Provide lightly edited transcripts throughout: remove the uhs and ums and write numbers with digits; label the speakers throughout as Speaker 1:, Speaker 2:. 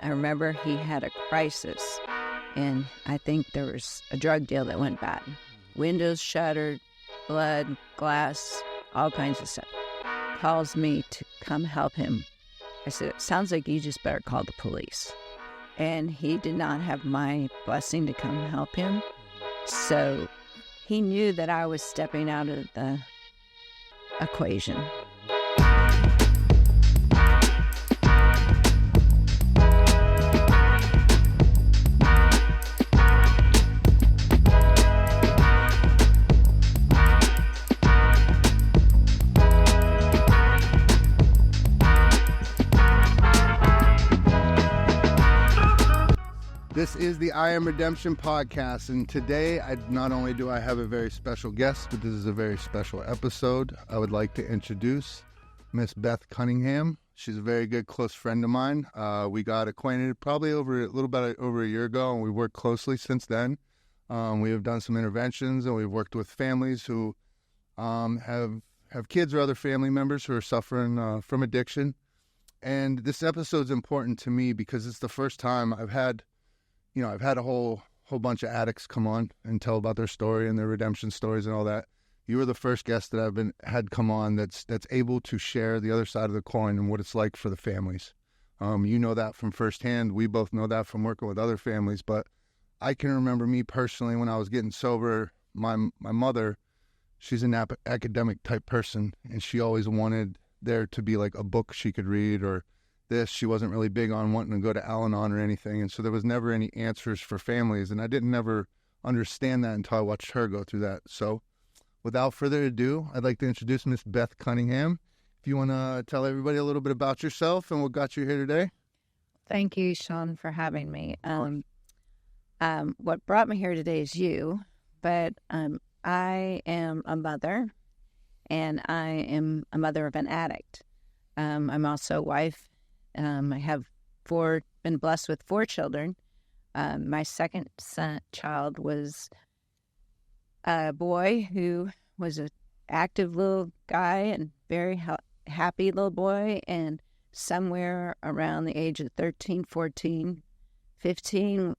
Speaker 1: I remember he had a crisis, and I think there was a drug deal that went bad. Windows shattered, blood, glass, all kinds of stuff. Calls me to come help him. I said, it sounds like you just better call the police. And he did not have my blessing to come help him. So he knew that I was stepping out of the equation.
Speaker 2: This is the I Am Redemption podcast, and today not only do I have a very special guest, but this is a very special episode. I would like to introduce Miss Beth Cunningham. She's a very good close friend of mine. We got acquainted probably a little bit over a year ago, and we worked closely since then. We have done some interventions, and we've worked with families who have kids or other family members who are suffering from addiction. And this episode's important to me because it's the first time I've had a whole bunch of addicts come on and tell about their story and their redemption stories and all that. You were the first guest that I've had come on that's able to share the other side of the coin and what it's like for the families. You know that from firsthand. We both know that from working with other families. But I can remember me personally when I was getting sober. My mother, she's an academic type person, and she always wanted there to be like a book she could read or this. She wasn't really big on wanting to go to Al-Anon or anything, and so there was never any answers for families, and I didn't never understand that until I watched her go through that. So without further ado, I'd like to introduce Miss Beth Cunningham. If you want to tell everybody a little bit about yourself and what got you here today.
Speaker 1: Thank you, Sean, for having me. What brought me here today is you, but I am a mother, and I am a mother of an addict. I'm also a wife. I have been blessed with 4 children. My second child was a boy who was an active little guy and very happy little boy. And somewhere around the age of 13, 14, 15,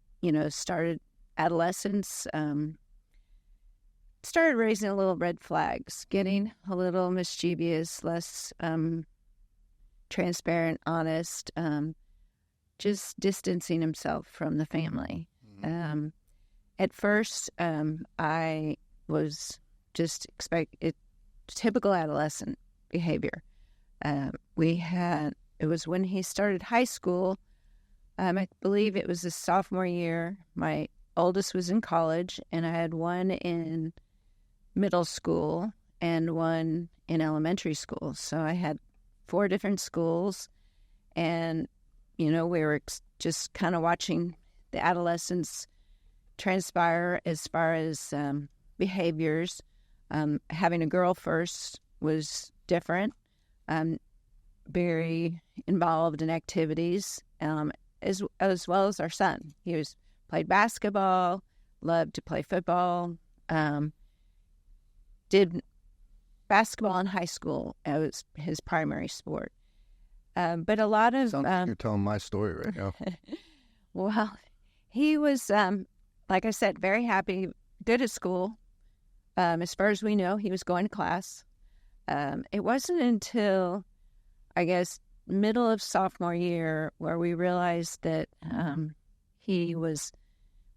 Speaker 1: started adolescence, started raising a little red flags, getting a little mischievous, less transparent, honest, just distancing himself from the family. At first, I was just typical adolescent behavior. It was when he started high school. I believe it was his sophomore year. My oldest was in college, and I had one in middle school and one in elementary school. So I had 4 different schools, and we were just kind of watching the adolescents transpire as far as behaviors. Having a girl first was different, very involved in activities, as well as our son. He played basketball, loved to play football, did basketball in high school. It was his primary sport. But a lot of...
Speaker 2: Sounds like you're telling my story right now.
Speaker 1: Well, he was, like I said, very happy, good at school. As far as we know, he was going to class. It wasn't until, I guess, middle of sophomore year where we realized that he was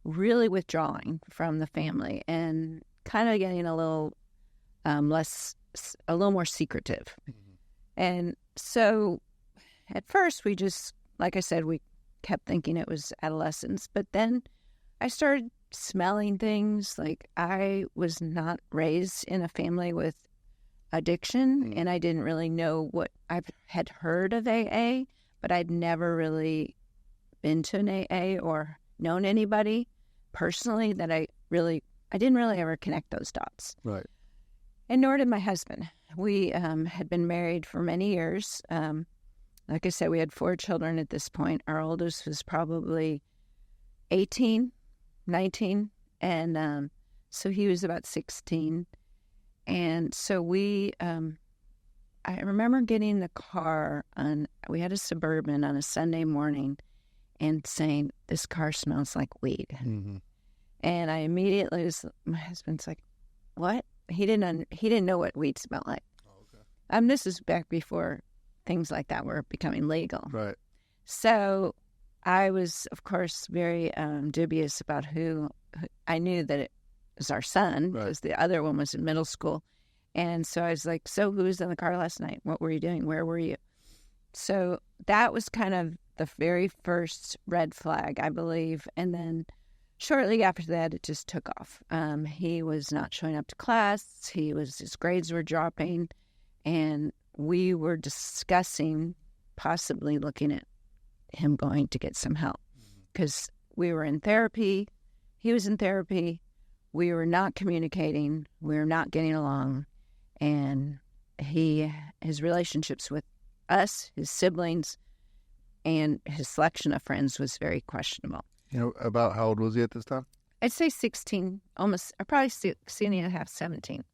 Speaker 1: really withdrawing from the family and kind of getting a little more secretive. Mm-hmm. And so at first we just, like I said, we kept thinking it was adolescence, but then I started smelling things. Like, I was not raised in a family with addiction, and I didn't really know what I had heard of AA, but I'd never really been to an AA or known anybody personally that I didn't really ever connect those dots.
Speaker 2: Right.
Speaker 1: And nor did my husband. We had been married for many years. Like I said, we had 4 children at this point. Our oldest was probably 18, 19, and so he was about 16. And so I remember getting in the car we had a Suburban on a Sunday morning, and saying, "This car smells like weed."
Speaker 2: Mm-hmm.
Speaker 1: And I immediately my husband's like, "What?" He didn't know what weed smelled like.
Speaker 2: Oh, okay.
Speaker 1: This is back before things like that were becoming legal.
Speaker 2: Right.
Speaker 1: So I was, of course, very dubious about who. I knew that it was our son because the other one was in middle school. And so I was like, "So who was in the car last night? What were you doing? Where were you?" So that was kind of the very first red flag, I believe. And then shortly after that, it just took off. He was not showing up to class. His grades were dropping. And we were discussing possibly looking at him going to get some help because we were in therapy. He was in therapy. We were not communicating. We were not getting along. And his relationships with us, his siblings, and his selection of friends was very questionable.
Speaker 2: You know, about how old was he at this time?
Speaker 1: I'd say 16, almost, probably 16 and a half, 17.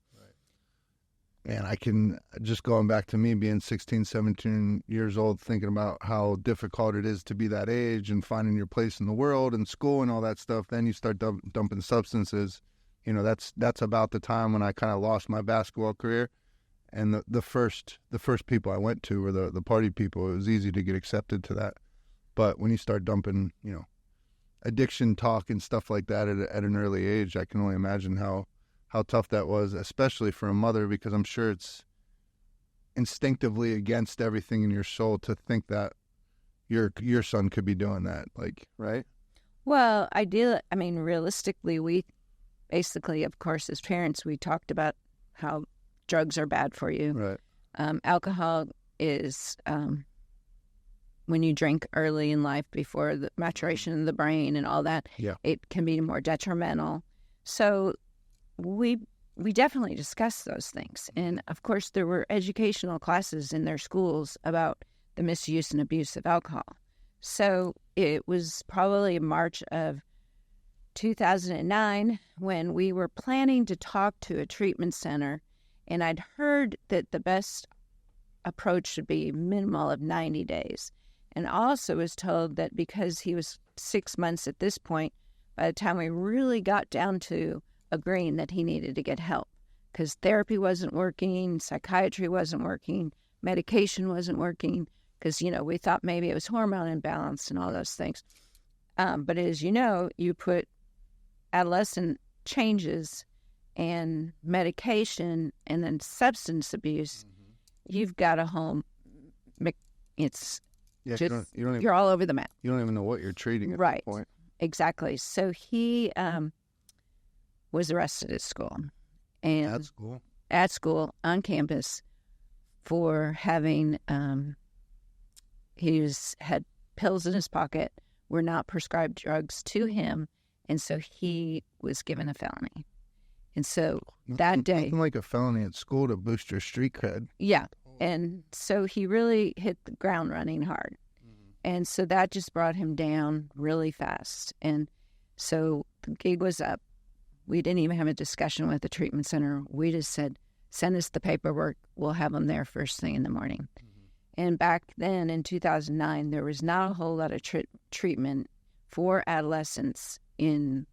Speaker 2: And I can, just going back to me being 16, 17 years old, thinking about how difficult it is to be that age and finding your place in the world and school and all that stuff. Then you start dumping substances. You know, that's about the time when I kind of lost my basketball career. And the first people I went to were the party people. It was easy to get accepted to that. But when you start dumping, you know, addiction talk and stuff like that at an early age, I can only imagine how tough that was, especially for a mother, because I'm sure it's instinctively against everything in your soul to think that your son could be doing that, like, right?
Speaker 1: Well, realistically, we basically, of course, as parents, we talked about how drugs are bad for you.
Speaker 2: Right.
Speaker 1: Alcohol is when you drink early in life before the maturation of the brain and all that, it can be more detrimental. So we definitely discussed those things. And, of course, there were educational classes in their schools about the misuse and abuse of alcohol. So it was probably March of 2009 when we were planning to talk to a treatment center, and I'd heard that the best approach should be minimal of 90 days. And also was told that because he was 6 months at this point, by the time we really got down to agreeing that he needed to get help, because therapy wasn't working, psychiatry wasn't working, medication wasn't working, because, you know, we thought maybe it was hormone imbalance and all those things. But as you know, you put adolescent changes and medication and then substance abuse, you've got a whole, it's just, you're all over the map.
Speaker 2: You don't even know what you're treating at
Speaker 1: that
Speaker 2: point.
Speaker 1: Exactly. So he was arrested at school. And at school, on campus, for having, had pills in his pocket, were not prescribed drugs to him, and so he was given a felony. And so that day...
Speaker 2: Nothing like a felony at school to boost your street cred.
Speaker 1: Yeah, and so he really hit the ground running hard. And so that just brought him down really fast. And so the gig was up. We didn't even have a discussion with the treatment center. We just said, send us the paperwork. We'll have them there first thing in the morning. And back then in 2009, there was not a whole lot of treatment for adolescents in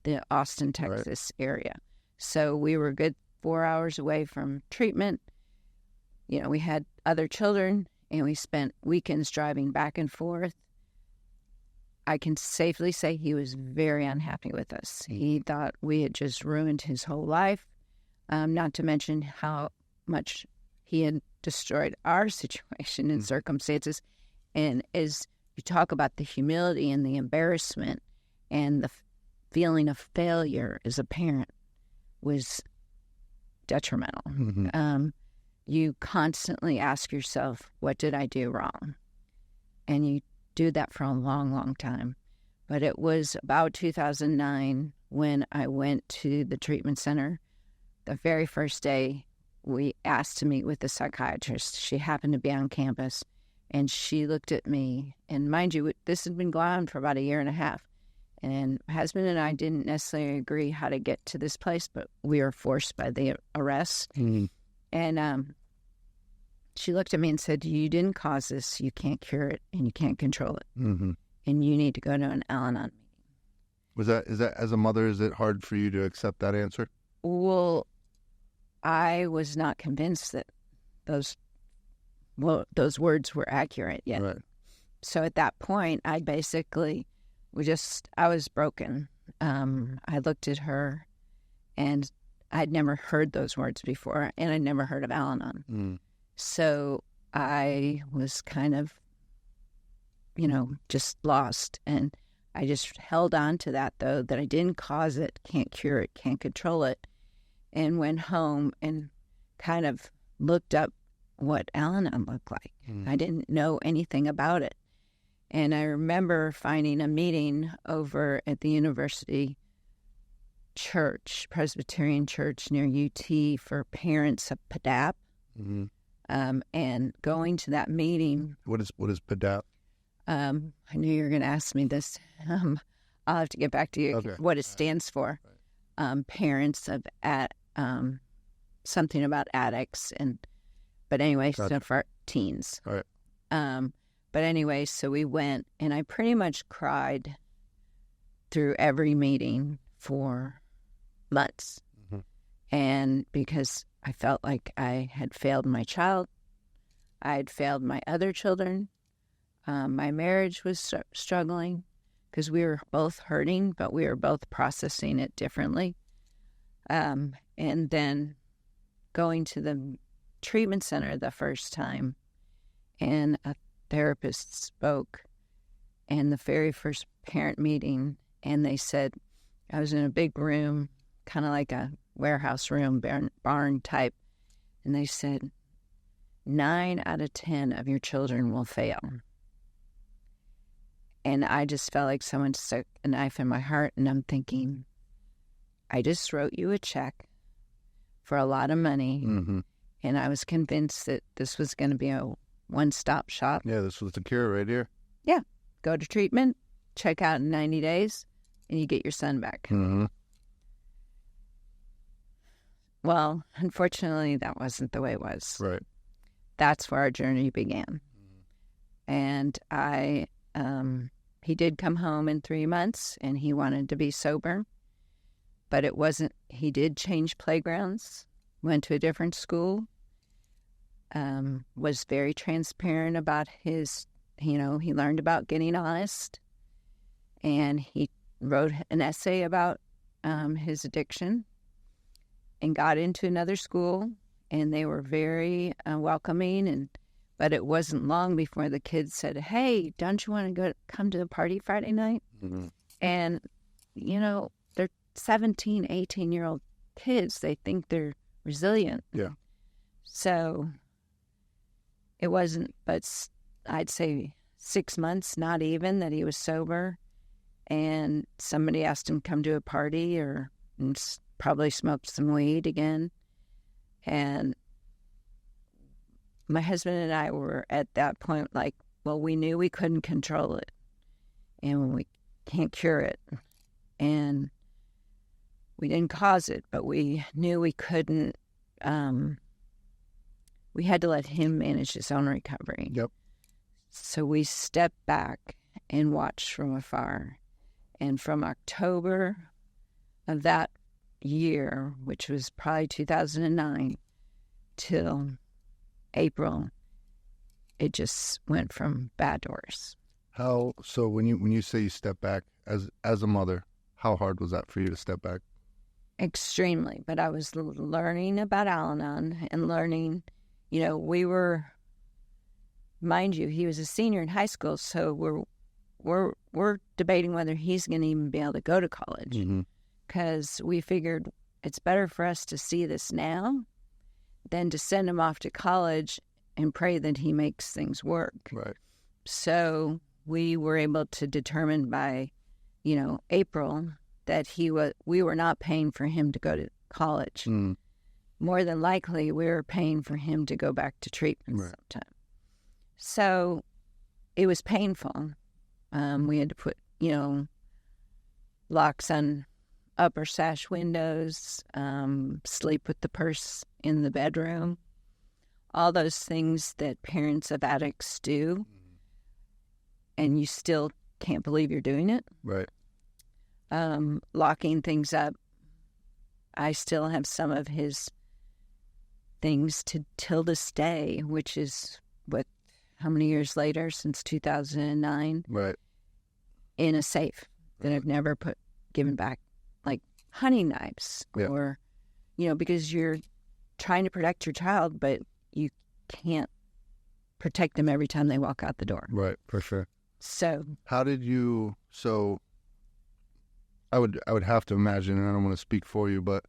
Speaker 1: the Austin, Texas area. So we were a good 4 hours away from treatment. You know, we had other children, and we spent weekends driving back and forth. I can safely say he was very unhappy with us. He thought we had just ruined his whole life, not to mention how much he had destroyed our situation and circumstances. And as you talk about the humility and the embarrassment and the feeling of failure as a parent was detrimental. You constantly ask yourself, what did I do wrong? And you do that for a long, long time. But it was about 2009 when I went to the treatment center. The very first day, we asked to meet with the psychiatrist. She happened to be on campus, and she looked at me. And mind you, this had been going on for about a year and a half. And my husband and I didn't necessarily agree how to get to this place, but we were forced by the arrest. And she looked at me and said, you didn't cause this, you can't cure it, and you can't control it. and you need to go to an Al-Anon meeting.
Speaker 2: Is that as a mother, is it hard for you to accept that answer?
Speaker 1: Well, I was not convinced that those words were accurate yet.
Speaker 2: Right.
Speaker 1: So at that point, I basically I was broken. I looked at her, and I'd never heard those words before, and I'd never heard of Al-Anon.
Speaker 2: Mm.
Speaker 1: So I was kind of, just lost. And I just held on to that, though, that I didn't cause it, can't cure it, can't control it, and went home and kind of looked up what Al-Anon looked like.
Speaker 2: Mm.
Speaker 1: I didn't know anything about it. And I remember finding a meeting over at the university church, Presbyterian church near UT, for parents of PADAP.
Speaker 2: Mm-hmm.
Speaker 1: And going to that meeting.
Speaker 2: What is PADAP?
Speaker 1: I knew you were going to ask me this. I'll have to get back to you what it stands for. Right. Parents of something about addicts, but anyway,
Speaker 2: gotcha.
Speaker 1: So for teens.
Speaker 2: All right.
Speaker 1: But anyway, so we went, and I pretty much cried through every meeting for months. Mm-hmm. And because I felt like I had failed my child, I had failed my other children. My marriage was struggling because we were both hurting, but we were both processing it differently. And then going to the treatment center the first time, and a therapist spoke, and the very first parent meeting, and they said, I was in a big room, kind of like a warehouse room, barn type, and they said, 9 out of 10 of your children will fail. And I just felt like someone stuck a knife in my heart, and I'm thinking, I just wrote you a check for a lot of money, mm-hmm. and I was convinced that this was going to be a one-stop shop.
Speaker 2: Yeah, this was the cure right here.
Speaker 1: Yeah. Go to treatment, check out in 90 days, and you get your son back.
Speaker 2: Mm-hmm.
Speaker 1: Well, unfortunately, that wasn't the way it was.
Speaker 2: Right.
Speaker 1: That's where our journey began. Mm-hmm. And he did come home in 3 months, and he wanted to be sober. But it wasn't, he did change playgrounds, went to a different school, was very transparent about his, he learned about getting honest, and he wrote an essay about his addiction, and got into another school, and they were very welcoming, but it wasn't long before the kids said, hey, don't you want to come to a party Friday night? Mm-hmm. And, they're 17, 18-year-old kids. They think they're resilient.
Speaker 2: Yeah.
Speaker 1: So it wasn't, but I'd say 6 months, not even, that he was sober. And somebody asked him to come to a party and probably smoked some weed again. And my husband and I were at that point like, well, we knew we couldn't control it, and we can't cure it. And we didn't cause it, but we knew we couldn't. We had to let him manage his own recovery.
Speaker 2: Yep.
Speaker 1: So we stepped back and watched from afar. And from October of that year, which was probably 2009, till April, it just went from bad to worse.
Speaker 2: So when you say you step back as a mother, how hard was that for you to step back?
Speaker 1: Extremely. But I was learning about Al-Anon and learning, we were, mind you, he was a senior in high school, so we're debating whether he's going to even be able to go to college, because we figured it's better for us to see this now than to send him off to college and pray that he makes things work.
Speaker 2: Right.
Speaker 1: So we were able to determine by, April that we were not paying for him to go to college. Mm. More than likely, we were paying for him to go back to treatment sometime. So it was painful. We had to put, locks on upper sash windows, sleep with the purse in the bedroom, all those things that parents of addicts do. And you still can't believe you're doing it.
Speaker 2: Right.
Speaker 1: Locking things up. I still have some of his things till this day, which is how many years later, since 2009,
Speaker 2: Right.
Speaker 1: in a safe that I've never given back, like hunting knives, or, because you're trying to protect your child, but you can't protect them every time they walk out the door.
Speaker 2: Right, for sure.
Speaker 1: So
Speaker 2: how did you? So I would have to imagine, and I don't want to speak for you, but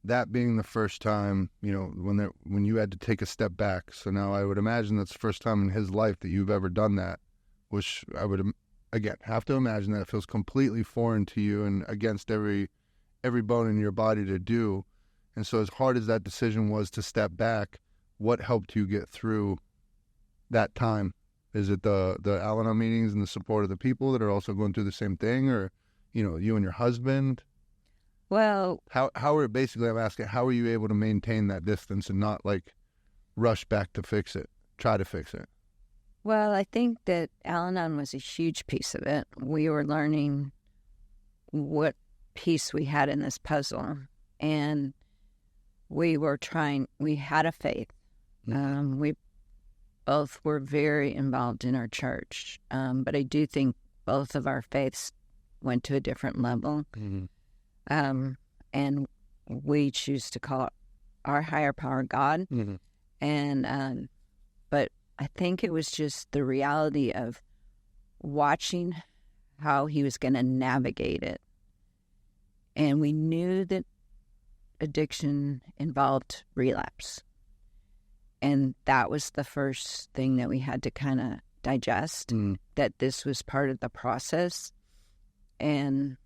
Speaker 2: that being the first time, when you had to take a step back. So now I would imagine that's the first time in his life that you've ever done that, which I would, again, have to imagine that it feels completely foreign to you and against every bone in your body to do. And so as hard as that decision was to step back, what helped you get through that time? Is it the Al-Anon meetings and the support of the people that are also going through the same thing, or, you and your husband?
Speaker 1: Well,
Speaker 2: I'm asking, how are you able to maintain that distance and not rush back to fix it, try to fix it?
Speaker 1: Well, I think that Al-Anon was a huge piece of it. We were learning what piece we had in this puzzle, and we had a faith. We both were very involved in our church, but I do think both of our faiths went to a different level.
Speaker 2: Mm-hmm.
Speaker 1: And we choose to call our higher power God.
Speaker 2: Mm-hmm.
Speaker 1: And, but I think it was just the reality of watching how he was going to navigate it. And we knew that addiction involved relapse. And that was the first thing that we had to kind of digest, that this was part of the process. And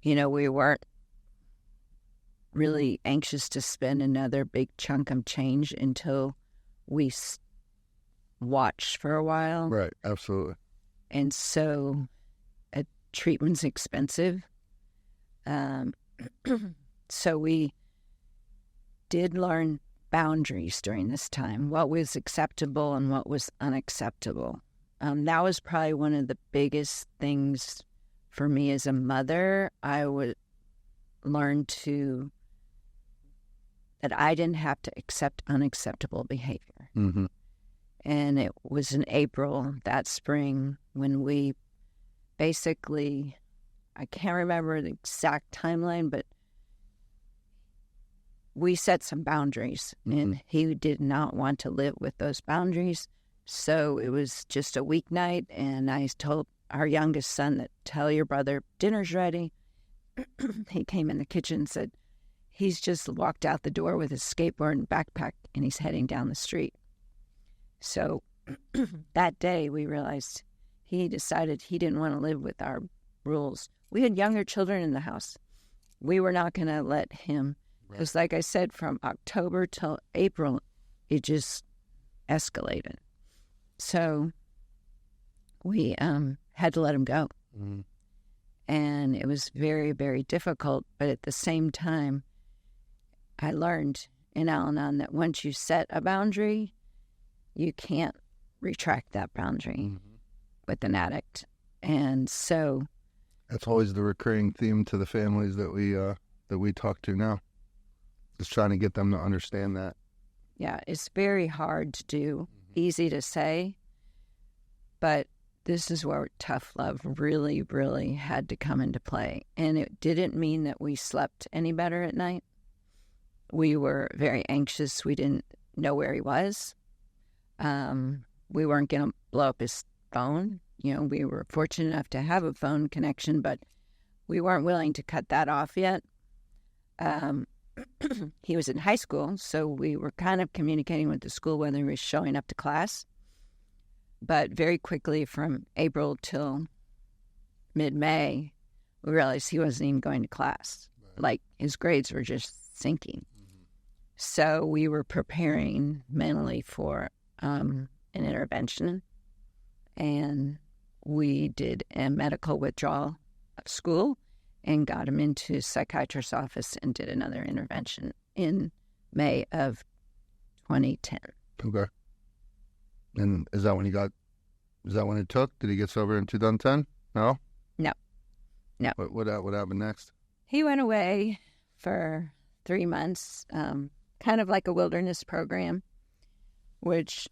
Speaker 1: we weren't really anxious to spend another big chunk of change until we watched for a while.
Speaker 2: Right, absolutely.
Speaker 1: And so treatment's expensive. So we did learn boundaries during this time, what was acceptable and what was unacceptable. That was probably one of the biggest things for me as a mother. I would learn that I didn't have to accept unacceptable behavior.
Speaker 2: Mm-hmm.
Speaker 1: And it was in April that spring when we basically, I can't remember the exact timeline, but we set some boundaries, and he did not want to live with those boundaries. So it was just a weeknight, and I told our youngest son that, tell your brother dinner's ready. He came in the kitchen and said, he's just walked out the door with his skateboard and backpack, and he's heading down the street. So that day we realized he decided he didn't want to live with our rules. We had younger children in the house. We were not going to let him, because like I said, from October till April, it just escalated. So we had to let him go. Mm-hmm. And it was very, very difficult. But at the same time, I learned in Al-Anon that once you set a boundary, you can't retract that boundary with an addict. And so
Speaker 2: that's always the recurring theme to the families that we talk to now, is trying to get them to understand that.
Speaker 1: Yeah, it's very hard to do, easy to say, but this is where tough love really, really had to come into play. And it didn't mean that we slept any better at night. We were very anxious. We didn't know where he was. We weren't going to blow up his phone. We were fortunate enough to have a phone connection, but we weren't willing to cut that off yet. He was in high school, so we were kind of communicating with the school whether he was showing up to class. But very quickly, from April till mid-May, we realized he wasn't even going to class. Right. Like, his grades were just sinking. Mm-hmm. So we were preparing mentally for an intervention, and we did a medical withdrawal of school and got him into a psychiatrist's office and did another intervention in May of 2010.
Speaker 2: Okay. And is that when it took? Did he get sober in 2010? No?
Speaker 1: No. No.
Speaker 2: What happened next?
Speaker 1: He went away for 3 months, kind of like a wilderness program, which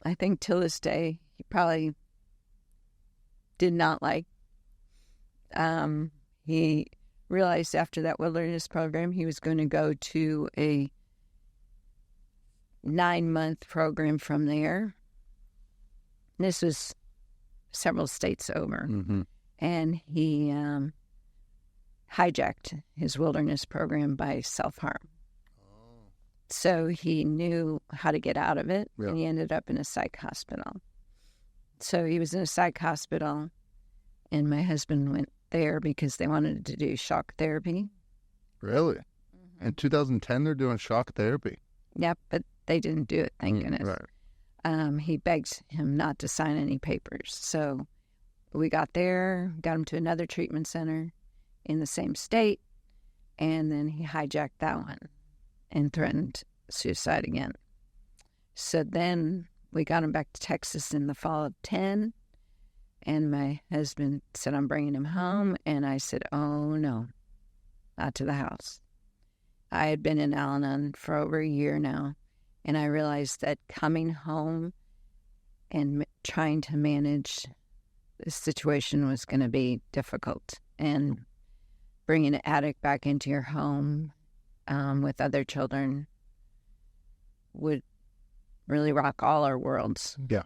Speaker 1: I think till this day he probably did not like. He realized after that wilderness program he was going to go to a 9-month program from there. This was several states over.
Speaker 2: Mm-hmm.
Speaker 1: And he hijacked his wilderness program by self-harm.
Speaker 2: Oh.
Speaker 1: So he knew how to get out of it,
Speaker 2: Yeah.
Speaker 1: and he ended up in a psych hospital. So he was in a psych hospital, and my husband went there because they wanted to do shock therapy.
Speaker 2: Really? In 2010, they're doing shock therapy.
Speaker 1: Yep, but they didn't do it, thank goodness.
Speaker 2: Right.
Speaker 1: He begged him not to sign any papers. So we got there, got him to another treatment center in the same state, and then he hijacked that one and threatened suicide again. So then we got him back to Texas in the fall of 10, and my husband said, I'm bringing him home, and I said, oh, no, not to the house. I had been in Al-Anon for over a year now, and I realized that coming home and trying to manage this situation was going to be difficult. And bringing an addict back into your home with other children would really rock all our worlds.
Speaker 2: Yeah.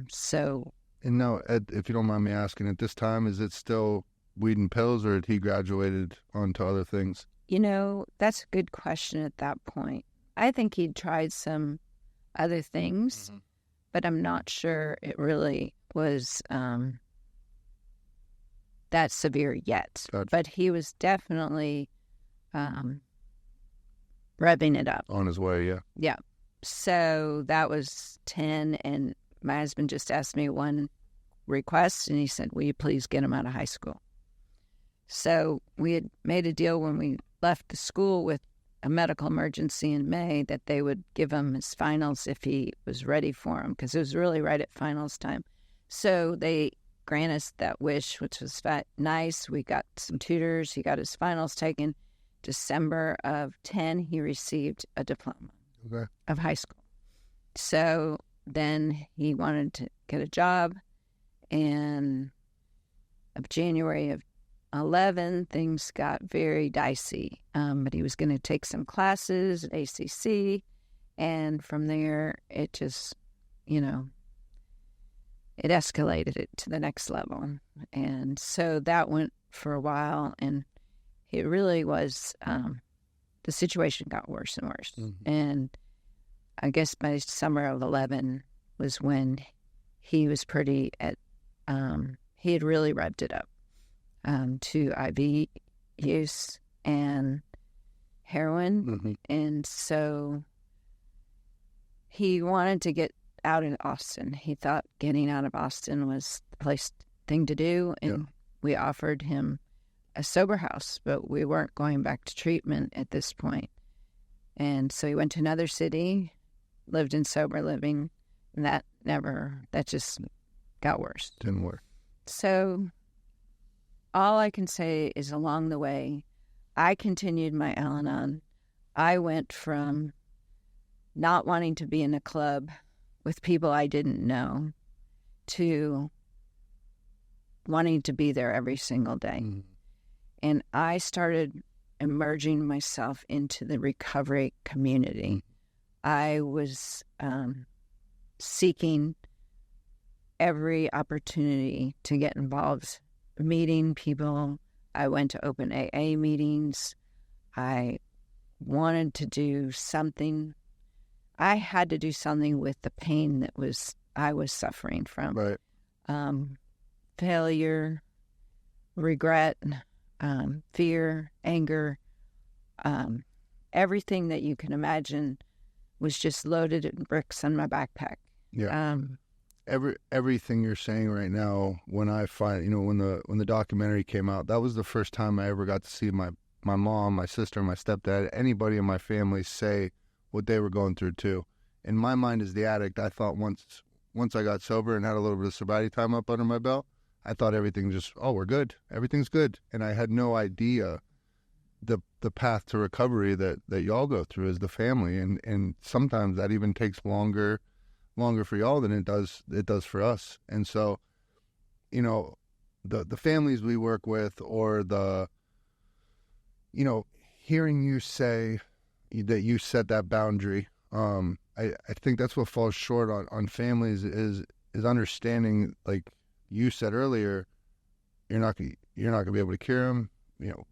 Speaker 1: So.
Speaker 2: And now, Ed, if you don't mind me asking, at this time, is it still weed and pills, or had he graduated onto other things?
Speaker 1: You know, that's a good question at that point. I think he'd tried some other things, but I'm not sure it really was that severe yet.
Speaker 2: Gotcha.
Speaker 1: But he was definitely revving it up.
Speaker 2: On his way, yeah.
Speaker 1: Yeah. So that was 10, and my husband just asked me one request, and he said, will you please get him out of high school? So we had made a deal when we left the school with a medical emergency in May that they would give him his finals if he was ready for them, because it was really right at finals time. So they granted us that wish, which was nice. We got some tutors. He got his finals taken. December of 10, he received a diploma of high school. So then he wanted to get a job, and of January of 11, things got very dicey. But he was going to take some classes at ACC, and from there, it just, it escalated it to the next level. And so that went for a while, and it really was, the situation got worse and worse. Mm-hmm. And I guess by summer of 11 was when he was pretty he had really revved it up to IV use and heroin. Mm-hmm. And so he wanted to get out in Austin. He thought getting out of Austin was the thing to do. And we offered him a sober house, but we weren't going back to treatment at this point. And so he went to another city, lived in sober living, and that just got worse.
Speaker 2: Didn't work.
Speaker 1: So all I can say is along the way, I continued my Al-Anon. I went from not wanting to be in a club with people I didn't know to wanting to be there every single day. Mm-hmm. And I started immersing myself into the recovery community. I was seeking every opportunity to get involved, meeting people. I went to open AA meetings. I wanted to do something. I had to do something with the pain that I was suffering from.
Speaker 2: Right.
Speaker 1: Failure, regret, fear, anger, everything that you can imagine was just loaded in bricks on my backpack.
Speaker 2: Yeah. Everything you're saying right now, when the documentary came out, that was the first time I ever got to see my mom, my sister, my stepdad, anybody in my family say what they were going through too. In my mind as the addict, I thought once I got sober and had a little bit of sobriety time up under my belt, I thought everything just, oh, we're good. Everything's good. And I had no idea the path to recovery that y'all go through as the family. And sometimes that even takes longer for y'all than it does for us. And so, you know, the families we work with, or hearing you say that you set that boundary, I think that's what falls short on families is understanding, like you said earlier, you're not gonna be able to cure him.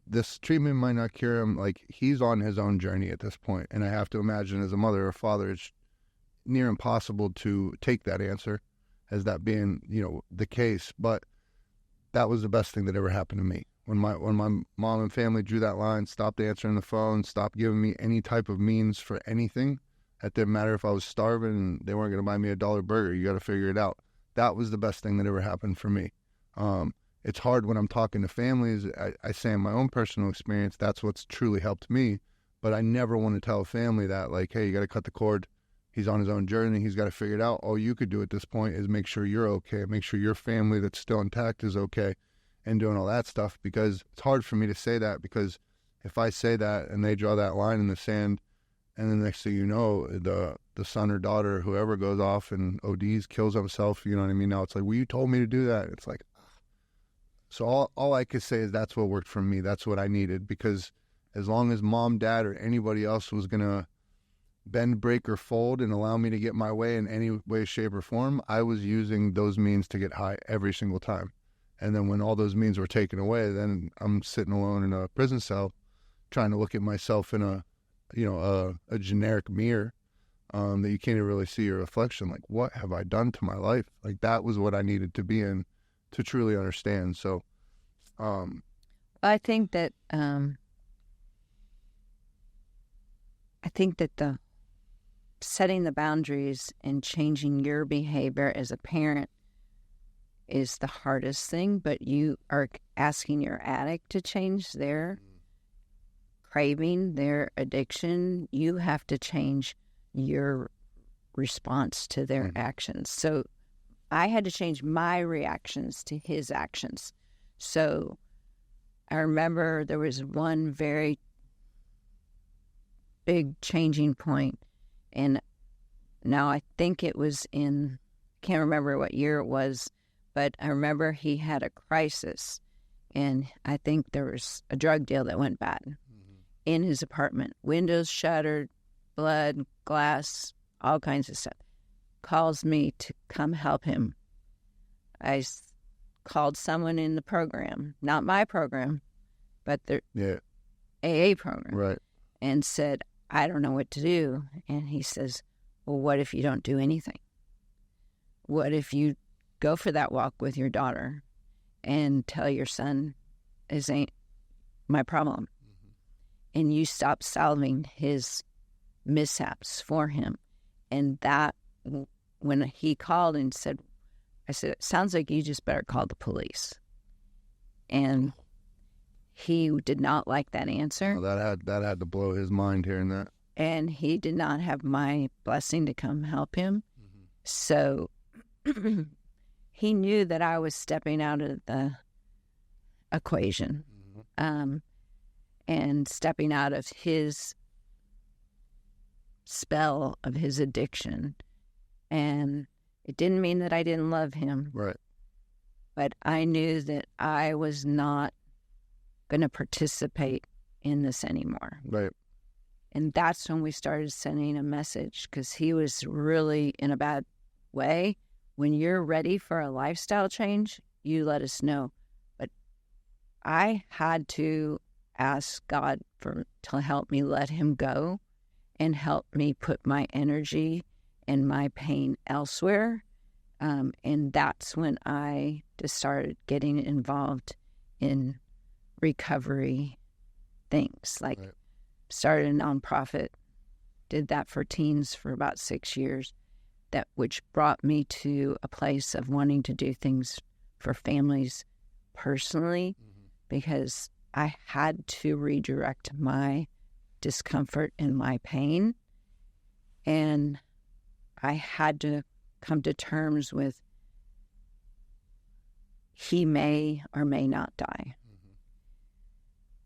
Speaker 2: This treatment might not cure him. Like, he's on his own journey at this point. And I have to imagine, as a mother or father, it's near impossible to take that answer as that being, the case. But that was the best thing that ever happened to me. When my mom and family drew that line, stopped answering the phone, stopped giving me any type of means for anything. It didn't matter if I was starving and they weren't going to buy me $1 burger. You got to figure it out. That was the best thing that ever happened for me. It's hard when I'm talking to families. I say in my own personal experience, that's what's truly helped me. But I never want to tell a family that, like, hey, you got to cut the cord. He's on his own journey. He's got to figure it out. All you could do at this point is make sure you're okay, make sure your family that's still intact is okay, and doing all that stuff. Because it's hard for me to say that, because if I say that and they draw that line in the sand, and then next thing you know, the son or daughter, whoever, goes off and ODs, kills himself, you know what I mean? Now it's like, well, you told me to do that. It's like, so all I could say is that's what worked for me. That's what I needed, because as long as mom, dad, or anybody else was going to bend, break, or fold and allow me to get my way in any way, shape, or form, I was using those means to get high every single time. And then when all those means were taken away, then I'm sitting alone in a prison cell trying to look at myself in a generic mirror that you can't even really see your reflection. Like, what have I done to my life? Like, that was what I needed to be in to truly understand. So,
Speaker 1: I think that the setting the boundaries and changing your behavior as a parent is the hardest thing, but you are asking your addict to change their craving, their addiction. You have to change your response to their actions. So I had to change my reactions to his actions. So I remember there was one very big changing point, and now I think it was can't remember what year it was, but I remember he had a crisis, and I think there was a drug deal that went bad in his apartment. Windows shattered, blood, glass, all kinds of stuff. Calls me to come help him. I called someone in the program, not my program, but the AA program,
Speaker 2: right,
Speaker 1: and said, I don't know what to do. And he says, well, what if you don't do anything? What if you go for that walk with your daughter and tell your son, this ain't my problem, and you stop solving his mishaps for him? And that, when he called and said, I said, it sounds like you just better call the police. And he did not like that answer.
Speaker 2: Well, that had to blow his mind, hearing that.
Speaker 1: And he did not have my blessing to come help him. So he knew that I was stepping out of the equation, and stepping out of his spell of his addiction. And it didn't mean that I didn't love him.
Speaker 2: Right.
Speaker 1: But I knew that I was not going to participate in this anymore.
Speaker 2: Right.
Speaker 1: And that's when we started sending a message, because he was really in a bad way. When you're ready for a lifestyle change, you let us know. But I had to ask God to help me let him go and help me put my energy and my pain elsewhere. And that's when I just started getting involved in recovery things, like started a nonprofit, did that for teens for about 6 years, which brought me to a place of wanting to do things for families personally, because I had to redirect my discomfort and my pain. And I had to come to terms with, he may or may not die.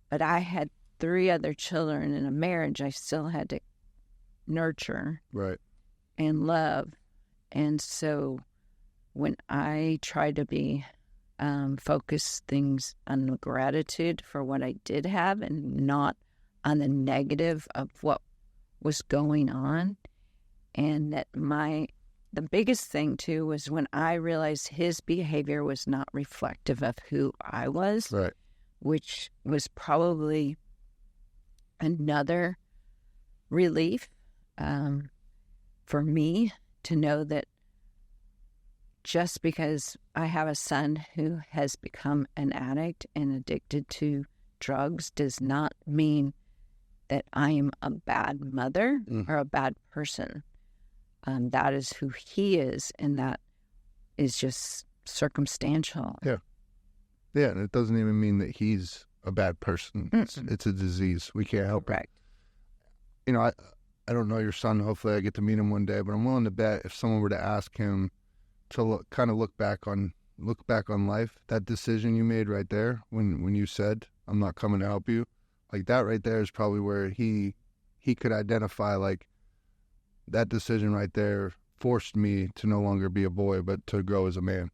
Speaker 1: But I had 3 other children in a marriage I still had to nurture
Speaker 2: Right.
Speaker 1: and love. And so when I try to be focus things on the gratitude for what I did have and not on the negative of what was going on, and that the biggest thing too was when I realized his behavior was not reflective of who I was,
Speaker 2: Right.
Speaker 1: which was probably another relief for me to know that just because I have a son who has become an addict and addicted to drugs does not mean that I am a bad mother or a bad person. That is who he is, and that is just circumstantial.
Speaker 2: Yeah. Yeah, and it doesn't even mean that he's a bad person. It's a disease. We can't help
Speaker 1: Correct.
Speaker 2: it. I don't know your son. Hopefully I get to meet him one day, but I'm willing to bet if someone were to ask him to look back on life, that decision you made right there when you said, I'm not coming to help you, like that right there is probably where he could identify, like, that decision right there forced me to no longer be a boy, but to grow as a man,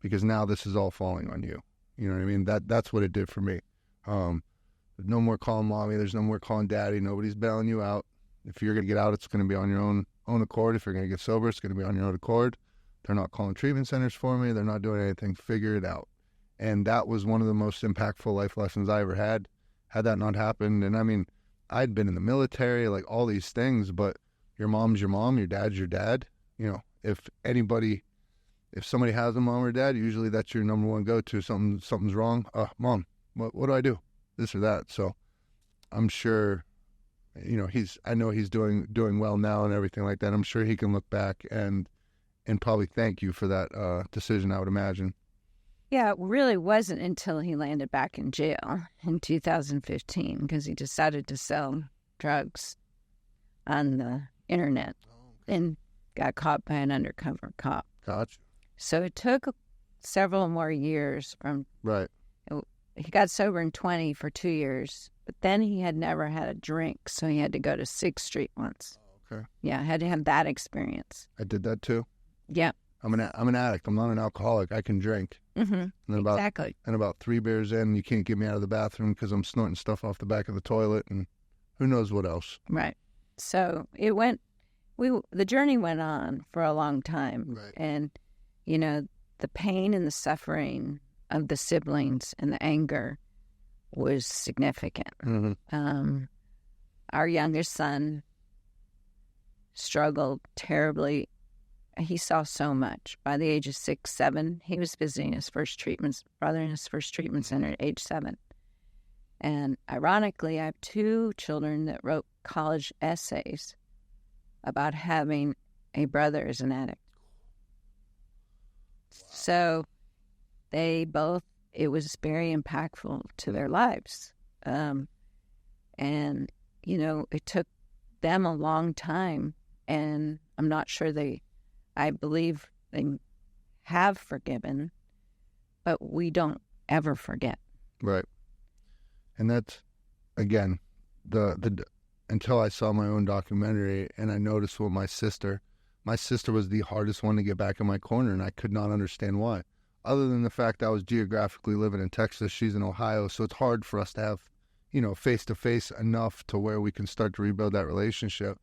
Speaker 2: because now this is all falling on you. You know what I mean? That's what it did for me. No more calling mommy. There's no more calling daddy. Nobody's bailing you out. If you're going to get out, it's going to be on your own accord. If you're going to get sober, it's going to be on your own accord. They're not calling treatment centers for me. They're not doing anything. Figure it out. And that was one of the most impactful life lessons I ever had. Had that not happened, and I mean, I'd been in the military, like all these things, but your mom's your mom, your dad's your dad. You know, if somebody has a mom or dad, usually that's your number one go-to. Something's wrong. Mom, what do I do? This or that. So I'm sure, I know he's doing well now and everything like that. I'm sure he can look back and probably thank you for that decision, I would imagine.
Speaker 1: Yeah, it really wasn't until he landed back in jail in 2015 because he decided to sell drugs on the internet and got caught by an undercover cop.
Speaker 2: Gotcha.
Speaker 1: So it took several more years from...
Speaker 2: Right.
Speaker 1: He got sober in 20 for 2 years, but then he had never had a drink, so he had to go to 6th Street once.
Speaker 2: Okay.
Speaker 1: Yeah, I had to have that experience.
Speaker 2: I did that too.
Speaker 1: Yeah.
Speaker 2: I'm an addict. I'm not an alcoholic. I can drink.
Speaker 1: Mm-hmm. Exactly.
Speaker 2: And about 3 beers in, you can't get me out of the bathroom because I'm snorting stuff off the back of the toilet and who knows what else.
Speaker 1: Right. So the journey went on for a long time.
Speaker 2: Right.
Speaker 1: And, the pain and the suffering of the siblings and the anger was significant.
Speaker 2: Mm-hmm.
Speaker 1: Our youngest son struggled terribly. He saw so much. By the age of 6, 7, he was visiting his first brother in his first treatment center at age 7. And ironically, I have 2 children that wrote college essays about having a brother as an addict. So it was very impactful to their lives. And, it took them a long time, and I'm not sure I believe they have forgiven, but we don't ever forget.
Speaker 2: Right. And that's, again, until I saw my own documentary and I noticed what my sister was the hardest one to get back in my corner, and I could not understand why. Other than the fact I was geographically living in Texas, she's in Ohio, so it's hard for us to have, face-to-face enough to where we can start to rebuild that relationship.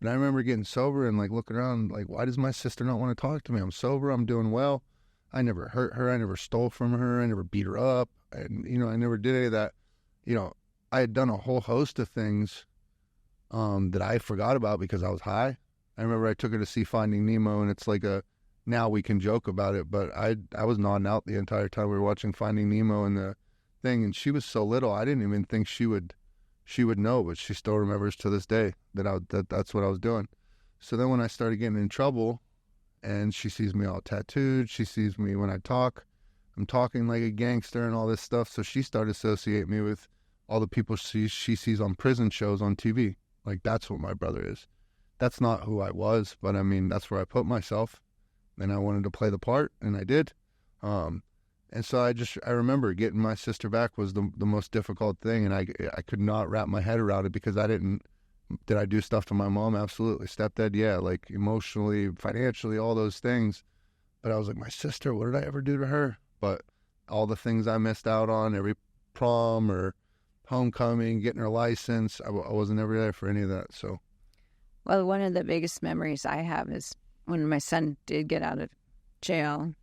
Speaker 2: And I remember getting sober and, looking around, why does my sister not want to talk to me? I'm sober. I'm doing well. I never hurt her. I never stole from her. I never beat her up. And, I never did any of that. I had done a whole host of things that I forgot about because I was high. I remember I took her to see Finding Nemo, and it's now we can joke about it, but I was nodding out the entire time we were watching Finding Nemo and the thing, and she was so little, I didn't even think she would know, but she still remembers to this day that's what I was doing. So then when I started getting in trouble and she sees me all tattooed, she sees me when I talk, I'm talking like a gangster and all this stuff. So she started associating me with all the people she sees on prison shows on TV. That's what my brother is. That's not who I was, but I mean, that's where I put myself, and I wanted to play the part, and I did. And And so I remember getting my sister back was the most difficult thing, and I could not wrap my head around it because did I do stuff to my mom? Absolutely. Stepdad, yeah, like emotionally, financially, all those things. But I was like, my sister, what did I ever do to her? But all the things I missed out on, every prom or homecoming, getting her license, I wasn't ever there for any of that. So,
Speaker 1: Well, one of the biggest memories I have is when my son did get out of jail.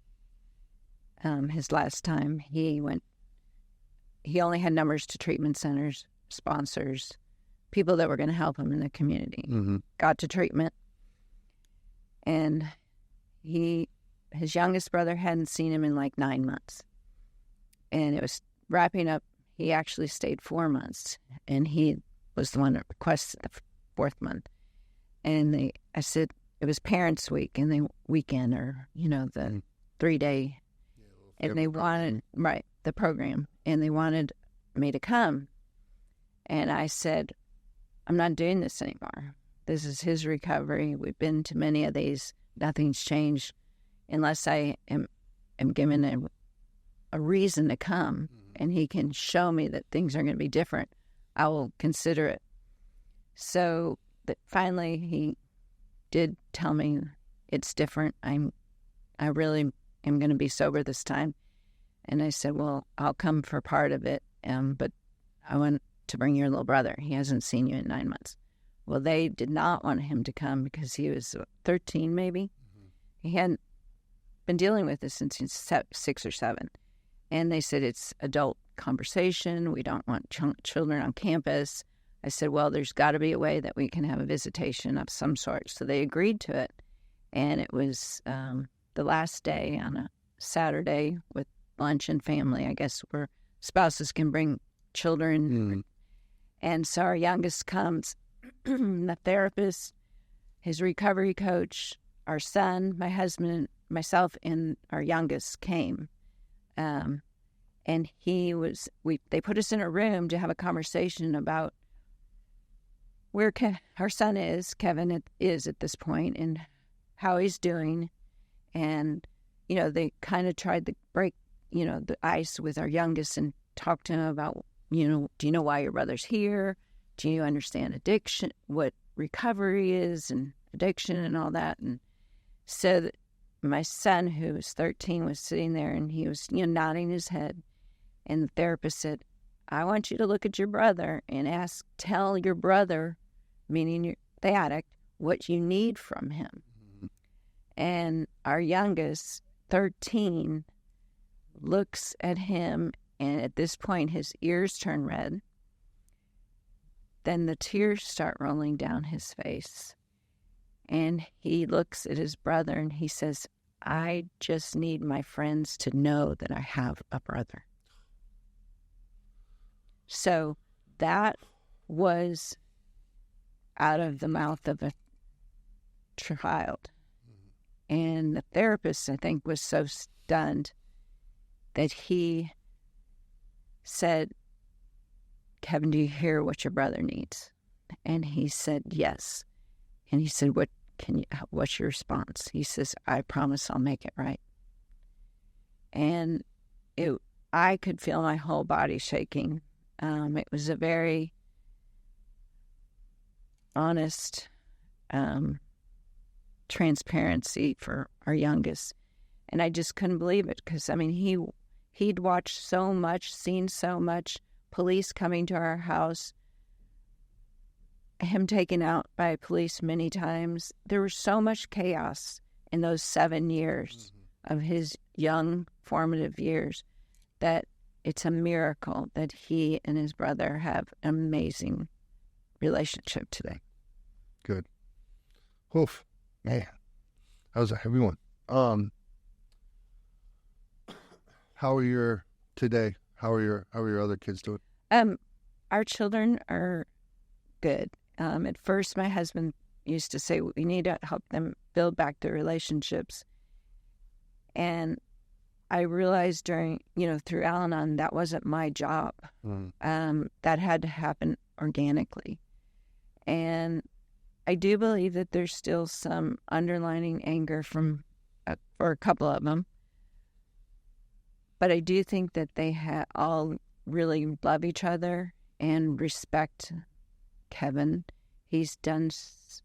Speaker 1: His last time, he only had numbers to treatment centers, sponsors, people that were going to help him in the community.
Speaker 2: mm-hmm.
Speaker 1: Got to treatment, and his youngest brother hadn't seen him in like 9 months, and it was wrapping up. He actually stayed 4 months, and he was the one that requested the fourth month. And I said it was Parents' Week, and the weekend, or the 3-day. And they wanted, the program, and they wanted me to come. And I said, I'm not doing this anymore. This is his recovery. We've been to many of these. Nothing's changed unless I am given a reason to come, and he can show me that things are going to be different. I will consider it. So finally he did tell me it's different. I really am going to be sober this time. And I said, well, I'll come for part of it, but I want to bring your little brother. He hasn't seen you in 9 months. Well, they did not want him to come because he was 13 maybe. Mm-hmm. He hadn't been dealing with this since he was 6 or 7. And they said, it's adult conversation. We don't want children on campus. I said, well, there's got to be a way that we can have a visitation of some sort. So they agreed to it. And it was the last day on a Saturday with lunch and family, I guess, where spouses can bring children. Mm. And so our youngest comes, the therapist, his recovery coach, our son, my husband, myself, and our youngest came. And they put us in a room to have a conversation about where our son is, Kevin is at this point, and how he's doing. And, they kind of tried to break, the ice with our youngest and talk to him about, do you know why your brother's here? Do you understand addiction, what recovery is and addiction and all that? And so my son, who was 13, was sitting there and he was, nodding his head. And the therapist said, I want you to look at your brother and tell your brother, meaning the addict, what you need from him. Mm-hmm. And our youngest, 13, looks at him, and at this point his ears turn red. Then the tears start rolling down his face. And he looks at his brother and he says, I just need my friends to know that I have a brother. So that was out of the mouth of a child. Mm-hmm. And the therapist, I think, was so stunned that he said, Kevin, do you hear what your brother needs? And he said, yes. And he said, what's your response? He says, I promise I'll make it right. And I could feel my whole body shaking. It was a very honest transparency for our youngest. And I just couldn't believe it because, he'd watched so much, seen so much, police coming to our house, him taken out by police many times. There was so much chaos in those 7 years of his young formative years that it's a miracle that he and his brother have an amazing relationship today.
Speaker 2: Good. Oof, man, that was a heavy one. How are your other kids doing?
Speaker 1: Our children are good. At first, my husband used to say we need to help them build back their relationships. And I realized through Al-Anon, that wasn't my job. That had to happen organically. And I do believe that there's still some underlining anger for a couple of them. But I do think that they all really love each other and respect Kevin. He's done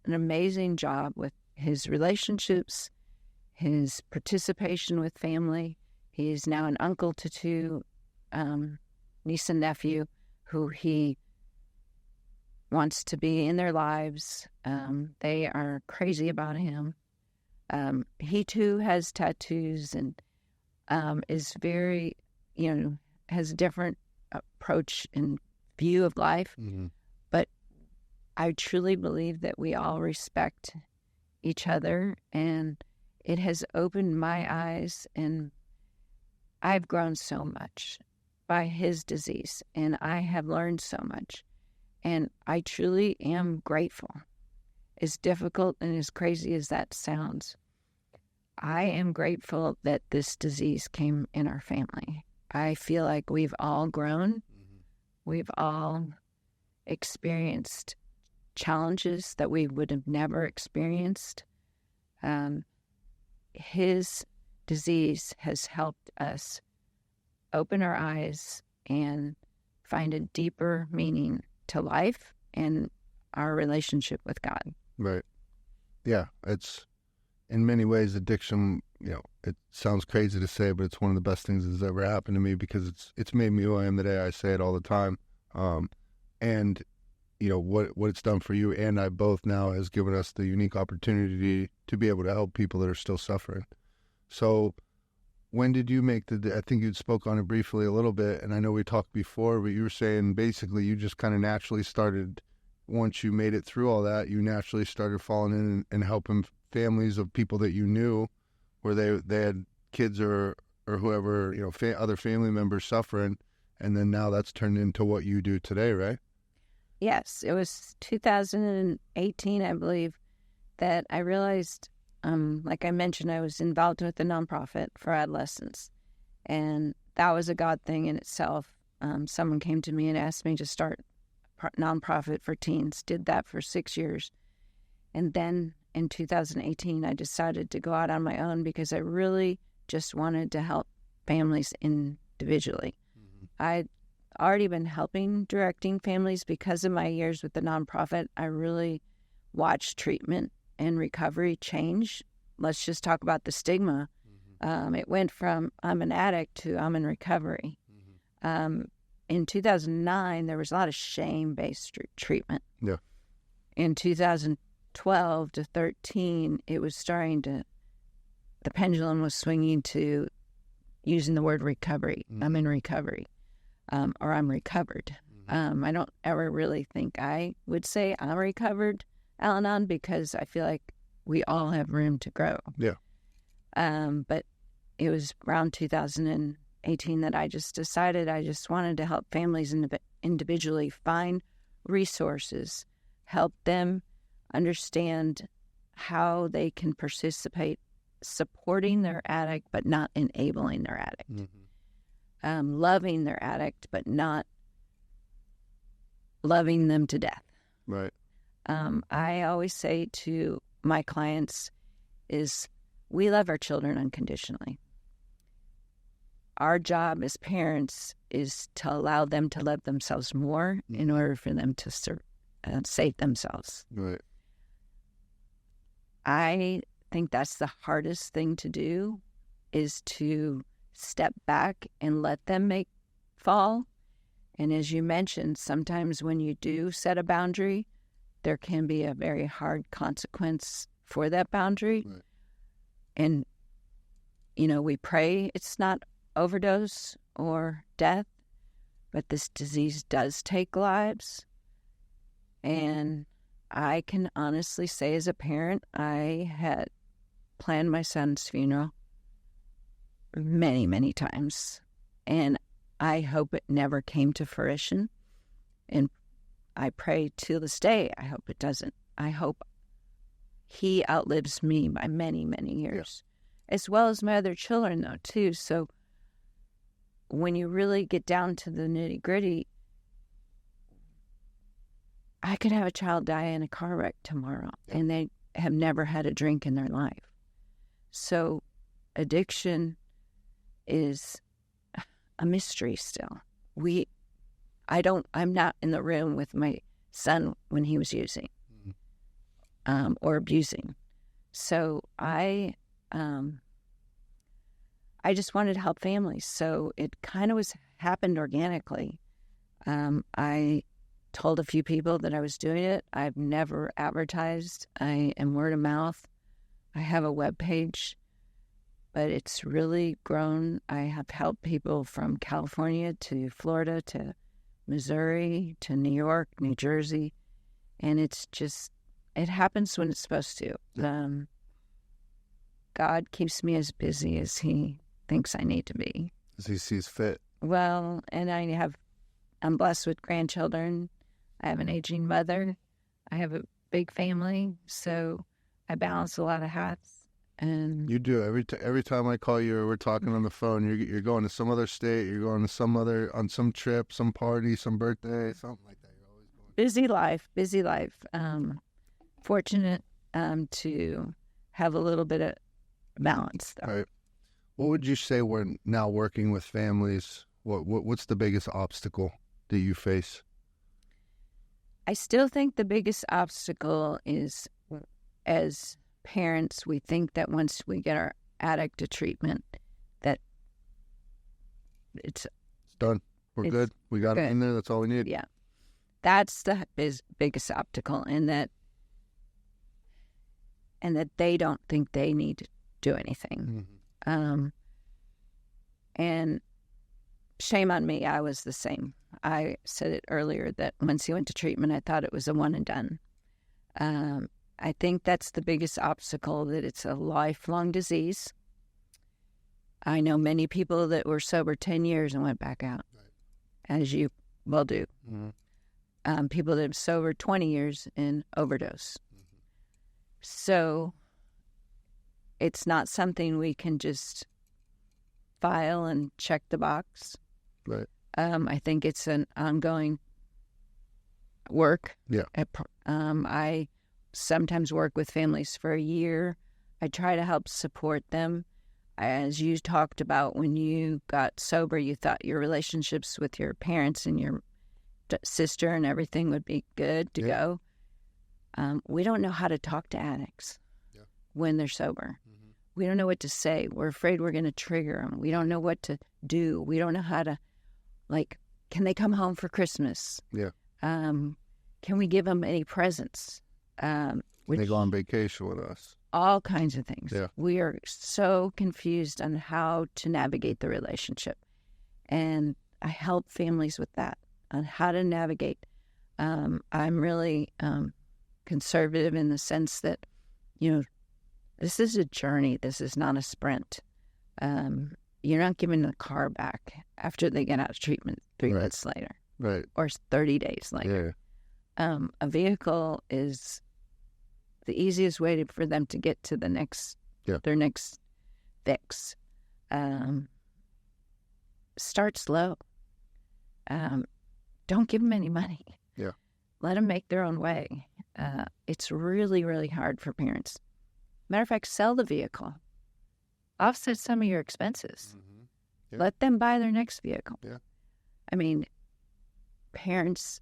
Speaker 1: an amazing job with his relationships, his participation with family. He is now an uncle to two niece and nephew who he wants to be in their lives. They are crazy about him. He too has tattoos and is very, has a different approach and view of life.
Speaker 2: Mm-hmm.
Speaker 1: But I truly believe that we all respect each other, and it has opened my eyes, and I've grown so much by his disease, and I have learned so much, and I truly am grateful. As difficult and as crazy as that sounds, I am grateful that this disease came in our family. I feel like we've all grown.
Speaker 2: Mm-hmm.
Speaker 1: We've all experienced challenges that we would have never experienced. His disease has helped us open our eyes and find a deeper meaning to life and our relationship with God.
Speaker 2: Right. Yeah. It's in many ways addiction, it sounds crazy to say, but it's one of the best things that's ever happened to me because it's made me who I am today. I say it all the time. And what it's done for you and I both now has given us the unique opportunity to be able to help people that are still suffering. So when did you make I think you spoke on it briefly a little bit, and I know we talked before, but you were saying basically you just kind of naturally started, once you made it through all that, you naturally started falling in and helping families of people that you knew where they had kids or whoever, other family members suffering, and then now that's turned into what you do today, right?
Speaker 1: Yes, it was 2018, I believe, that I realized, like I mentioned, I was involved with a nonprofit for adolescents, and that was a God thing in itself. Someone came to me and asked me to start a nonprofit for teens, did that for 6 years, and then in 2018, I decided to go out on my own because I really just wanted to help families individually. Mm-hmm. I'd already been directing families because of my years with the nonprofit. I really watched treatment and recovery change. Let's just talk about the stigma. Mm-hmm. It went from I'm an addict to I'm in recovery. Mm-hmm. In 2009, there was a lot of shame-based treatment.
Speaker 2: Yeah.
Speaker 1: In 2012 to 13, it was the pendulum was swinging to using the word recovery. Mm-hmm. I'm in recovery. Or I'm recovered. Mm-hmm. I don't ever really think I would say I'm recovered, Al-Anon, because I feel like we all have room to grow.
Speaker 2: Yeah.
Speaker 1: But it was around 2018 that I just decided I just wanted to help families individually find resources, help them understand how they can participate, supporting their addict, but not enabling their addict. Mm-hmm. Loving their addict, but not loving them to death.
Speaker 2: Right.
Speaker 1: I always say to my clients is we love our children unconditionally. Our job as parents is to allow them to love themselves more in order for them to save themselves.
Speaker 2: Right.
Speaker 1: I think that's the hardest thing to do, is to step back and let them fall. And as you mentioned, sometimes when you do set a boundary, there can be a very hard consequence for that boundary. Right. And, we pray it's not overdose or death, but this disease does take lives. And I can honestly say as a parent, I had planned my son's funeral many, many times. And I hope it never came to fruition. And I pray to this day, I hope it doesn't. I hope he outlives me by many, many years, as well as my other children, though, too. So when you really get down to the nitty gritty, I could have a child die in a car wreck tomorrow, and they have never had a drink in their life. So addiction is a mystery still. I'm not in the room with my son when he was using or abusing. So I just wanted to help families. So it kind of happened organically. I told a few people that I was doing it. I've never advertised. I am word of mouth. I have a web page, but it's really grown. I have helped people from California to Florida to Missouri to New York, New Jersey, and it happens when it's supposed to. God keeps me as busy as He thinks I need to be.
Speaker 2: As He sees fit.
Speaker 1: Well, and I'm blessed with grandchildren. I have an aging mother. I have a big family, so I balance a lot of hats. And
Speaker 2: you do every time I call you or we're talking on the phone, you're going to some other state, you're going to on some trip, some party, some birthday, something like that. You're always going.
Speaker 1: Busy life. Fortunate to have a little bit of balance, though.
Speaker 2: All right. What would you say when now working with families? What's the biggest obstacle that you face?
Speaker 1: I still think the biggest obstacle is, as parents, we think that once we get our addict to treatment, that it's
Speaker 2: done. We're good. We got it in there. That's all we need.
Speaker 1: Yeah. That's the biggest obstacle, and that they don't think they need to do anything. Mm-hmm. And shame on me, I was the same. I said it earlier that once he went to treatment, I thought it was a one and done. I think that's the biggest obstacle, that it's a lifelong disease. I know many people that were sober 10 years and went back out, right, as you will do. Mm-hmm. People that have sober 20 years and overdose. Mm-hmm. So it's not something we can just file and check the box.
Speaker 2: Right.
Speaker 1: I think it's an ongoing work.
Speaker 2: Yeah.
Speaker 1: I sometimes work with families for a year. I try to help support them. As you talked about, when you got sober, you thought your relationships with your parents and your sister and everything would be good to go. We don't know how to talk to addicts when they're sober. Mm-hmm. We don't know what to say. We're afraid we're going to trigger them. We don't know what to do. We don't know how to, can they come home for Christmas?
Speaker 2: Yeah.
Speaker 1: Can we give them any presents?
Speaker 2: They go on vacation with us.
Speaker 1: All kinds of things.
Speaker 2: Yeah.
Speaker 1: We are so confused on how to navigate the relationship. And I help families with that, on how to navigate. I'm really conservative in the sense that, this is a journey. This is not a sprint. You're not giving the car back after they get out of treatment 3 months later.
Speaker 2: Right.
Speaker 1: Or 30 days later. Yeah. A vehicle is the easiest way for them to get to their next fix. Start slow. Don't give them any money.
Speaker 2: Yeah.
Speaker 1: Let them make their own way. It's really, really hard for parents. Matter of fact, sell the vehicle. Offset some of your expenses. Mm-hmm. Yeah. Let them buy their next vehicle.
Speaker 2: Yeah.
Speaker 1: I mean, parents,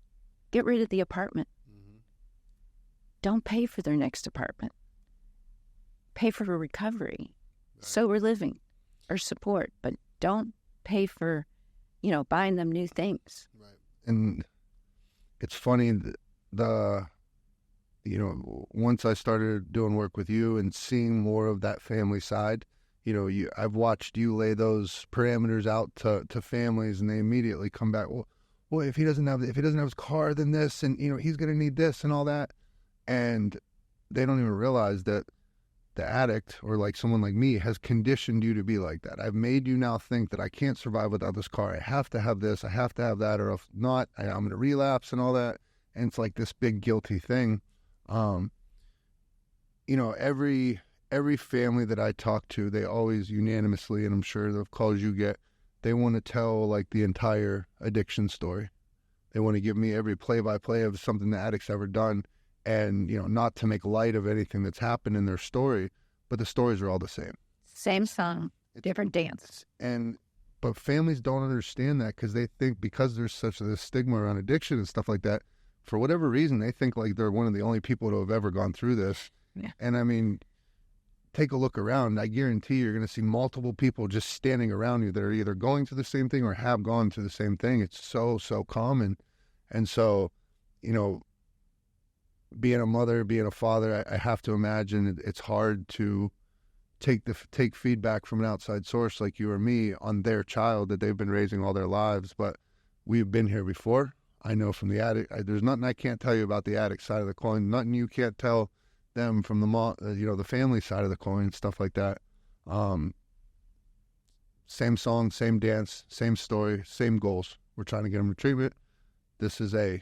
Speaker 1: get rid of the apartment. Mm-hmm. Don't pay for their next apartment. Pay for recovery, sober living, or support, but don't pay for, buying them new things.
Speaker 2: Right. And it's funny, once I started doing work with you and seeing more of that family side, I've watched you lay those parameters out to families, and they immediately come back. Well, if he doesn't have his car, then this, and he's going to need this and all that, and they don't even realize that the addict, or like someone like me, has conditioned you to be like that. I've made you now think that I can't survive without this car. I have to have this. I have to have that, or if not, I'm going to relapse and all that. And it's like this big guilty thing. Every family that I talk to, they always unanimously, and I'm sure the calls you get, they want to tell like the entire addiction story. They want to give me every play-by-play of something the addict's ever done, and not to make light of anything that's happened in their story, but the stories are all the same.
Speaker 1: Same song, different dance.
Speaker 2: And But families don't understand that because they think because there's such a stigma around addiction and stuff like that, for whatever reason, they think like they're one of the only people to have ever gone through this.
Speaker 1: Yeah.
Speaker 2: And I mean, take a look around. I guarantee you're going to see multiple people just standing around you that are either going through the same thing or have gone through the same thing. It's so common. And so, you know, being a mother, being a father, I have to imagine it's hard to take feedback from an outside source like you or me on their child that they've been raising all their lives. But we've been here before. I know from the addict, there's nothing I can't tell you about the addict side of the coin. Nothing you can't tell them from the family side of the coin, stuff like that. Same song, same dance, same story, same goals. We're trying to get them to treatment. This is a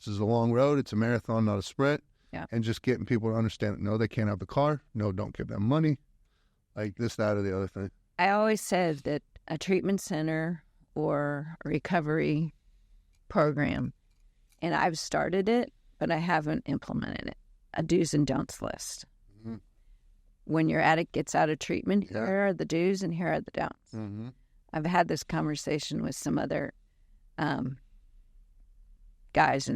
Speaker 2: long road. It's a marathon, not a sprint.
Speaker 1: Yeah.
Speaker 2: And just getting people to understand, no, they can't have the car. No, don't give them money. Like this, that, or the other thing.
Speaker 1: I always said that a treatment center or a recovery program, and I've started it, but I haven't implemented it, a do's and don'ts list. Mm-hmm. When your addict gets out of treatment, here are the do's and here are the don'ts. Mm-hmm. I've had this conversation with some other guys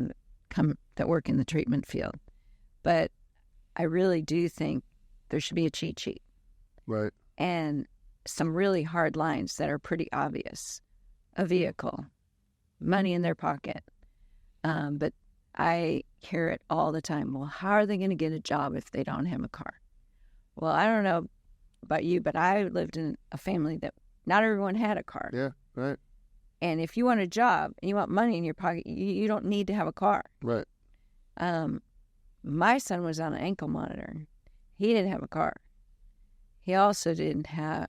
Speaker 1: that work in the treatment field, but I really do think there should be a cheat sheet.
Speaker 2: Right.
Speaker 1: And some really hard lines that are pretty obvious. A vehicle, money in their pocket. But I hear it all the time. Well, how are they going to get a job if they don't have a car? Well, I don't know about you, but I lived in a family that not everyone had a car.
Speaker 2: Yeah, right.
Speaker 1: And if you want a job and you want money in your pocket, you don't need to have a car.
Speaker 2: Right.
Speaker 1: My son was on an ankle monitor. He didn't have a car. He also didn't have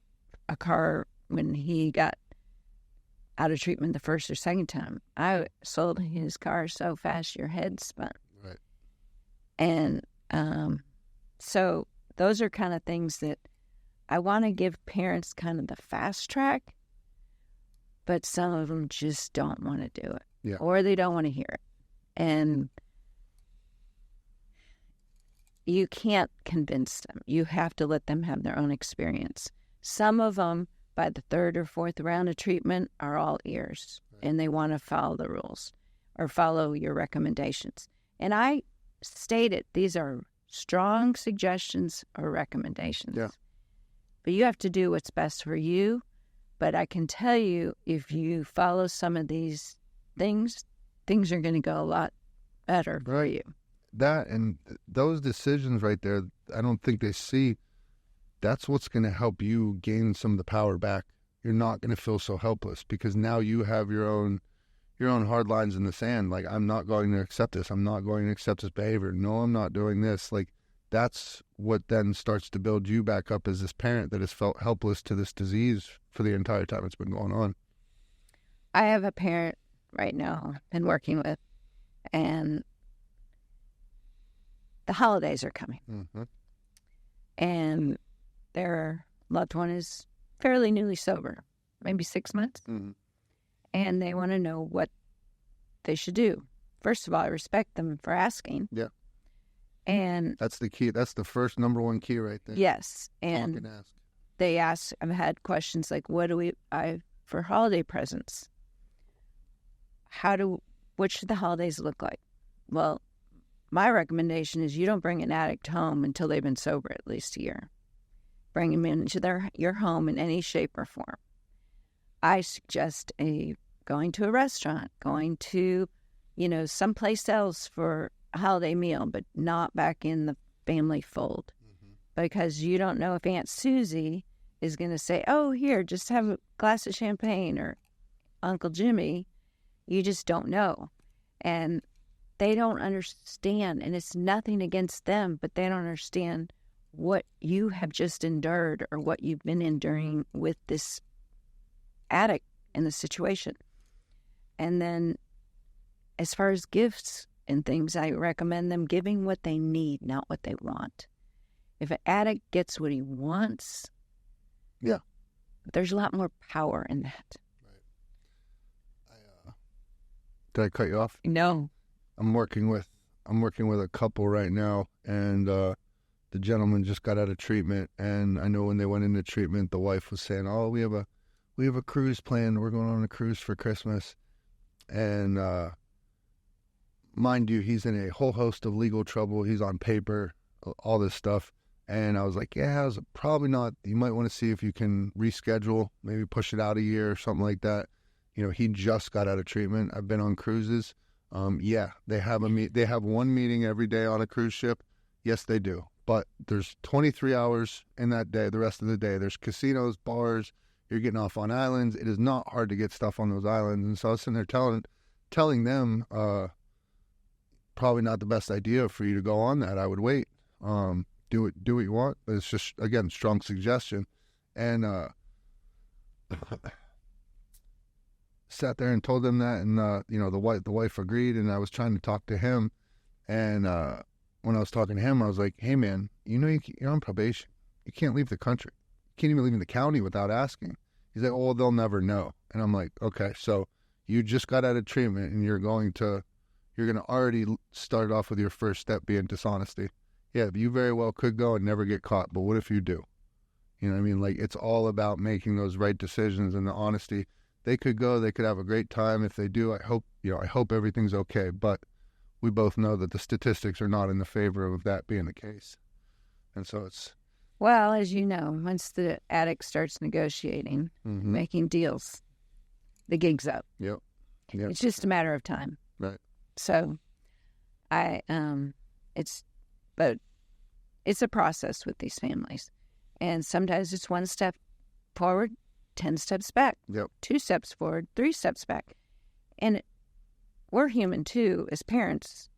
Speaker 1: a car when he got out of treatment the first or second time. I sold his car so fast your head spun.
Speaker 2: Right.
Speaker 1: And so those are kind of things that I want to give parents kind of the fast track, but some of them just don't want to do it.
Speaker 2: Yeah.
Speaker 1: Or they don't want to hear it. And you can't convince them. You have to let them have their own experience. Some of them, by the third or fourth round of treatment, are all ears, right, and they want to follow the rules or follow your recommendations. And I stated these are strong suggestions or recommendations.
Speaker 2: Yeah.
Speaker 1: But you have to do what's best for you. But I can tell you, if you follow some of these things are going to go a lot better for you.
Speaker 2: That and those decisions right there, I don't think they see. That's what's going to help you gain some of the power back. You're not going to feel so helpless because now you have your own hard lines in the sand. Like, I'm not going to accept this. I'm not going to accept this behavior. No, I'm not doing this. Like, that's what then starts to build you back up as this parent that has felt helpless to this disease for the entire time it's been going on.
Speaker 1: I have a parent right now I've been working with, and the holidays are coming. Mm-hmm. And their loved one is fairly newly sober, maybe 6 months. Mm-hmm. And they want to know what they should do. First of all, I respect them for asking.
Speaker 2: Yeah.
Speaker 1: And
Speaker 2: that's the key. That's the first number one key right there.
Speaker 1: Yes. And they ask, I've had questions like, what do we buy for holiday presents? What should the holidays look like? Well, my recommendation is you don't bring an addict home until they've been sober at least a year. Bring them into your home in any shape or form. I suggest going to a restaurant, going to, someplace else for a holiday meal, but not back in the family fold. Mm-hmm. Because you don't know if Aunt Susie is going to say, oh, here, just have a glass of champagne, or Uncle Jimmy. You just don't know. And they don't understand, and it's nothing against them, but they don't understand what you have just endured or what you've been enduring with this addict in the situation. And then as far as gifts and things, I recommend them giving what they need, not what they want. If an addict gets what he wants,
Speaker 2: yeah,
Speaker 1: there's a lot more power in that.
Speaker 2: Right. Did I cut you off?
Speaker 1: No.
Speaker 2: I'm working with a couple right now, and the gentleman just got out of treatment, and I know when they went into treatment, the wife was saying, "Oh, we have we have a cruise planned. We're going on a cruise for Christmas. And mind you, he's in a whole host of legal trouble. He's on paper, all this stuff. And I was like, yeah, I was probably not. You might want to see if you can reschedule, maybe push it out a year or something like that. He just got out of treatment. I've been on cruises. Yeah, they have they have one meeting every day on a cruise ship. Yes, they do. But there's 23 hours in that day, the rest of the day. There's casinos, bars. You're getting off on islands. It is not hard to get stuff on those islands. And so I was sitting there telling them, probably not the best idea for you to go on that. I would wait. Do what you want. But it's just, again, strong suggestion. And sat there and told them that, and the wife agreed. And I was trying to talk to him, and when I was talking to him, I was like, "Hey, man, you're on probation. You can't leave the country. You can't even leave in the county without asking." He's like, "Oh, they'll never know." And I'm like, "Okay, so you just got out of treatment, and you're going to already start off with your first step being dishonesty. Yeah, you very well could go and never get caught, but what if you do? You know what I mean? Like, it's all about making those right decisions and the honesty. They could go, they could have a great time. If they do, I hope everything's okay. But we both know that the statistics are not in the favor of that being the case. And so it's...
Speaker 1: Well, as you know, once the addict starts negotiating, making deals, the gig's up.
Speaker 2: Yep.
Speaker 1: It's just a matter of time.
Speaker 2: Right.
Speaker 1: So it's a process with these families. And sometimes it's one step forward, 10 steps back.
Speaker 2: Yep.
Speaker 1: 2 steps forward, 3 steps back. And we're human too, as parents.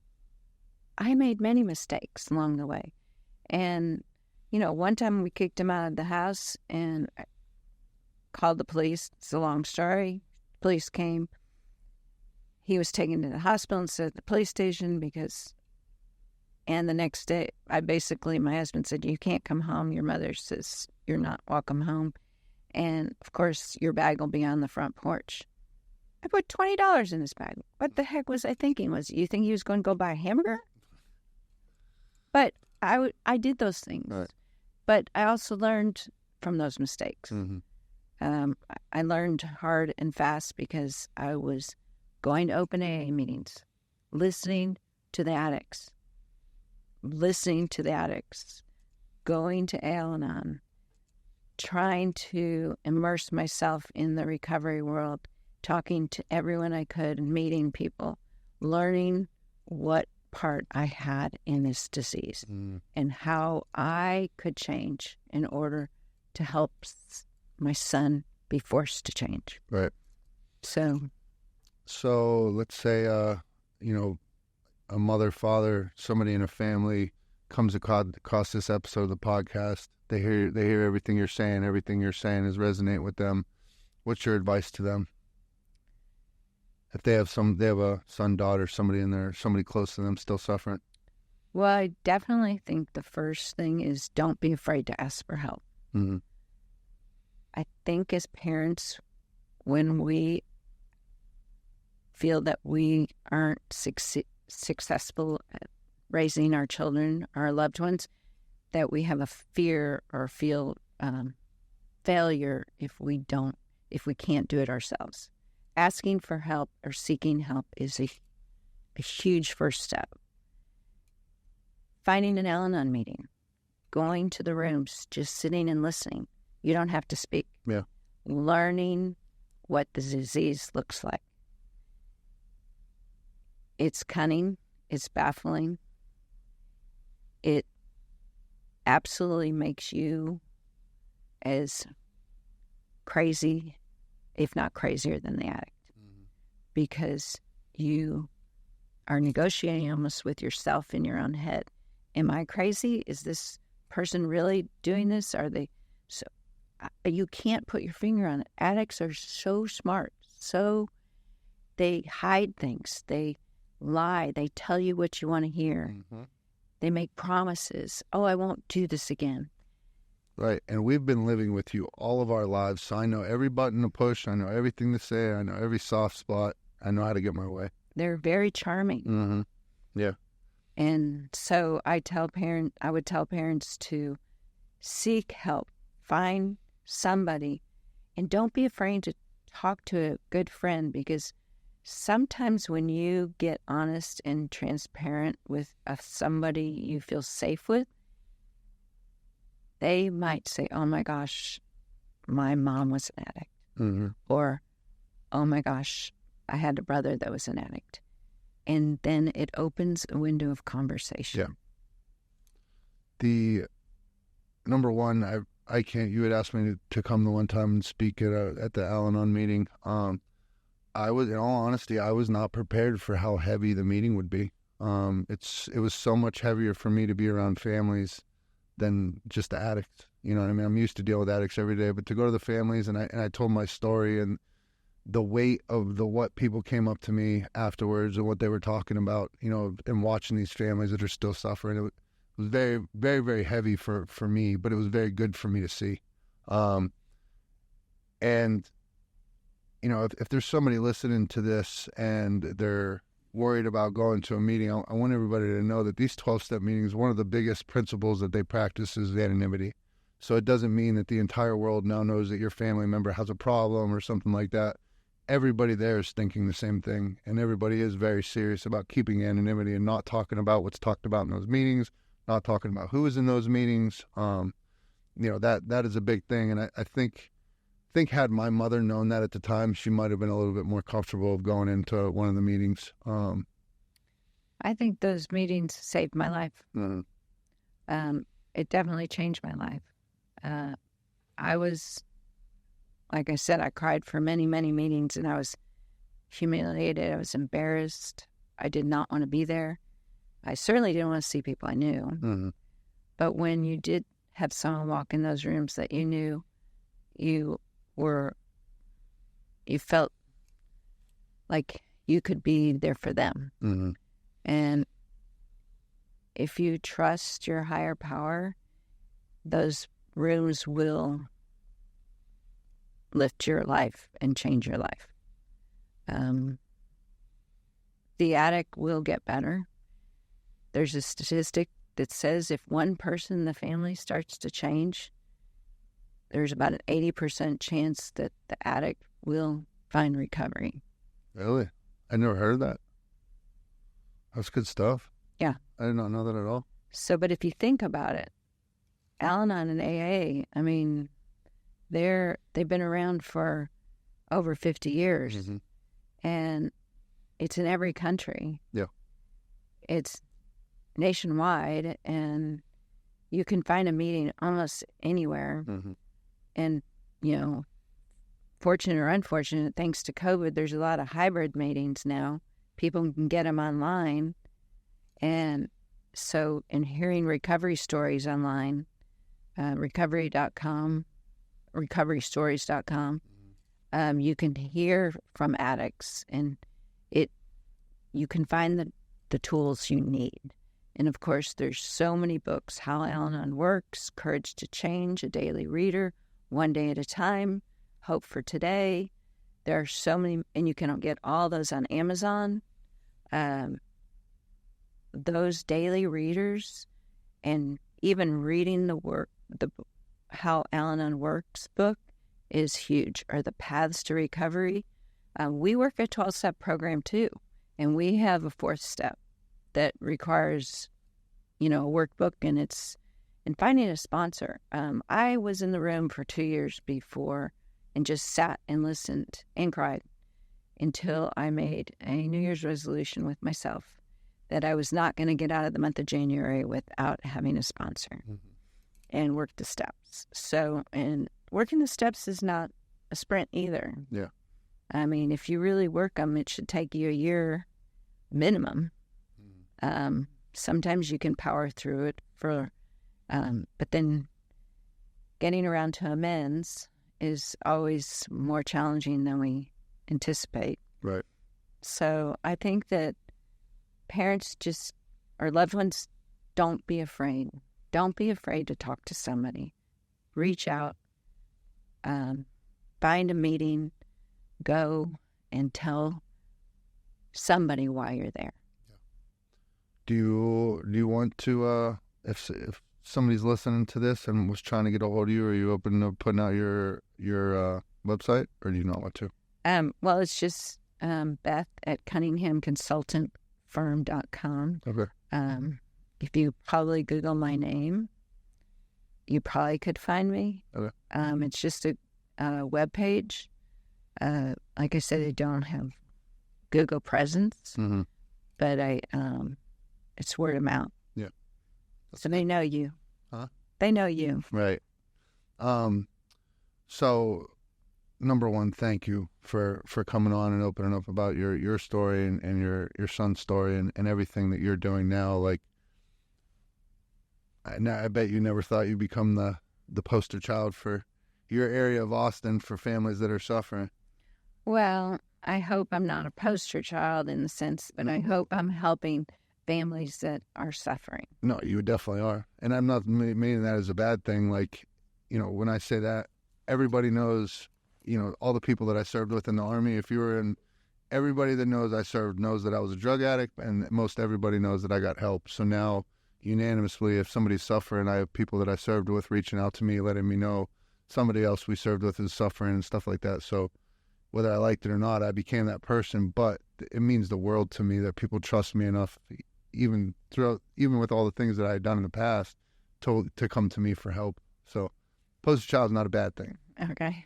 Speaker 1: I made many mistakes along the way. And, one time we kicked him out of the house and I called the police. It's a long story. Police came. He was taken to the hospital instead of the police station and the next day, my husband said, "You can't come home. Your mother says you're not welcome home. And, of course, your bag will be on the front porch." I put $20 in his bag. What the heck was I thinking? You think he was going to go buy a hamburger? But I did those things.
Speaker 2: Right.
Speaker 1: But I also learned from those mistakes. I learned hard and fast because I was going to open AA meetings, listening to the addicts, going to Al-Anon, trying to immerse myself in the recovery world, talking to everyone I could, meeting people, learning what part I had in this disease and how I could change in order to help my son be forced to change.
Speaker 2: Right.
Speaker 1: So
Speaker 2: let's say, a mother, father, somebody in a family comes across this episode of the podcast. They hear everything you're saying. Everything you're saying is resonate with them. What's your advice to them? If they have a son, daughter, somebody close to them still suffering.
Speaker 1: Well, I definitely think the first thing is don't be afraid to ask for help.
Speaker 2: Mm-hmm.
Speaker 1: I think as parents, when we feel that we aren't successful at raising our children, our loved ones, that we have a fear or feel failure if we can't do it ourselves. Asking for help or seeking help is a huge first step. Finding an Al-Anon meeting, going to the rooms, just sitting and listening. You don't have to speak.
Speaker 2: Yeah.
Speaker 1: Learning what the disease looks like. It's cunning. It's baffling. It absolutely makes you as crazy, if not crazier than the addict, because you are negotiating almost with yourself in your own head. Am I crazy? Is this person really doing this? Are they? So you can't put your finger on it. Addicts are so smart. So they hide things. They lie. They tell you what you want to hear. They make promises. Oh, I won't do this again.
Speaker 2: Right, and we've been living with you all of our lives, so I know every button to push, I know everything to say, I know every soft spot, I know how to get my way.
Speaker 1: They're very charming.
Speaker 2: Yeah.
Speaker 1: And so I would tell parents to seek help, find somebody And don't be afraid to talk to a good friend, because sometimes when you get honest and transparent with somebody you feel safe with, they might say, oh my gosh, my mom was an addict.
Speaker 2: Mm-hmm.
Speaker 1: Or, oh my gosh, I had a brother that was an addict. And then it opens a window of conversation.
Speaker 2: Yeah. The number one, I can't. You had asked me to come the one time and speak at the Al-Anon meeting. I was, in all honesty, I was not prepared for how heavy the meeting would be. It was so much heavier for me to be around families than just the addicts. You know what I mean? I'm used to dealing with addicts every day, but to go to the families, and I told my story, and the weight of what people came up to me afterwards and what they were talking about, you know, and watching these families that are still suffering. It was very, very, very heavy for me, but it was very good for me to see. And, you know, if there's somebody listening to this and they're worried about going to a meeting, I want everybody to know that these 12-step meetings, one of the biggest principles that they practice is anonymity. So it doesn't mean that the entire world now knows that your family member has a problem or something like that. Everybody there is thinking the same thing, and everybody is very serious about keeping anonymity and not talking about what's talked about in those meetings, not talking about who is in those meetings. You know, that is a big thing, and I think had my mother known that at the time, she might have been a little bit more comfortable of going into one of the meetings.
Speaker 1: I think those meetings saved my life.
Speaker 2: Mm-hmm.
Speaker 1: It definitely changed my life. I was, like I said, I cried for many, many meetings, and I was humiliated. I was embarrassed. I did not want to be there. I certainly didn't want to see people I knew.
Speaker 2: Mm-hmm.
Speaker 1: But when you did have someone walk in those rooms that you knew, you felt like you could be there for them.
Speaker 2: Mm-hmm.
Speaker 1: And if you trust your higher power, those rooms will lift your life and change your life. The addict will get better. There's a statistic that says if one person in the family starts to change, there's about an 80% chance that the addict will find recovery.
Speaker 2: Really? I never heard of that. That's good stuff.
Speaker 1: Yeah.
Speaker 2: I did not know that at all.
Speaker 1: So, but if you think about it, Al-Anon and AA, I mean, they've been around for over 50 years.
Speaker 2: Mm-hmm.
Speaker 1: And it's in every country.
Speaker 2: Yeah.
Speaker 1: It's nationwide, and you can find a meeting almost anywhere.
Speaker 2: Mm-hmm.
Speaker 1: And, you know, fortunate or unfortunate, thanks to COVID, there's a lot of hybrid meetings now. People can get them online. And so, in hearing recovery stories online, recovery.com, recoverystories.com, you can hear from addicts, and you can find the tools you need. And of course, there's so many books: How Al-Anon Works, Courage to Change, A Daily Reader, One Day at a Time, Hope for Today. There are so many, and you can get all those on Amazon. Those daily readers, and even reading the How Al-Anon Works book is huge, or the Paths to Recovery. We work a 12-step program too, and we have a 4th step that requires, you know, a workbook, and it's in finding a sponsor. I was in the room for 2 years before and just sat and listened and cried until I made a New Year's resolution with myself that I was not going to get out of the month of January without having a sponsor, and work the steps. So, and working the steps is not a sprint either.
Speaker 2: Yeah.
Speaker 1: I mean, if you really work them, it should take you a year minimum. Sometimes you can power through it but then getting around to amends is always more challenging than we anticipate.
Speaker 2: Right.
Speaker 1: So I think that parents or loved ones, don't be afraid. Don't be afraid to talk to somebody. Reach out, find a meeting, go and tell somebody why you're there.
Speaker 2: Do you want to, if somebody's listening to this and was trying to get a hold of you, are you open to putting out your website, or do you not want to?
Speaker 1: Well, it's just Beth at CunninghamConsultantFirm.com.
Speaker 2: Okay.
Speaker 1: If you probably Google my name, you probably could find me.
Speaker 2: Okay.
Speaker 1: It's just a web page. Like I said, I don't have Google presence,
Speaker 2: Mm-hmm.
Speaker 1: but it's word of mouth.
Speaker 2: Yeah.
Speaker 1: So they know you.
Speaker 2: Huh?
Speaker 1: They know you.
Speaker 2: Right. So, number one, thank you for coming on and opening up about your story and your son's story and everything that you're doing now. Like, I bet you never thought you'd become the poster child for your area of Austin for families that are suffering.
Speaker 1: Well, I hope I'm not a poster child in the sense, but I hope I'm helping families that are suffering.
Speaker 2: No, you definitely are. And I'm not meaning that as a bad thing. Like, when I say that, everybody knows, all the people that I served with in the Army. If you were in, everybody that knows I served knows that I was a drug addict, and most everybody knows that I got help. So now, unanimously, if somebody's suffering, I have people that I served with reaching out to me, letting me know somebody else we served with is suffering and stuff like that. So whether I liked it or not, I became that person. But it means the world to me that people trust me enough, even with all the things that I had done in the past, to come to me for help. So poster child is not a bad thing.
Speaker 1: Okay.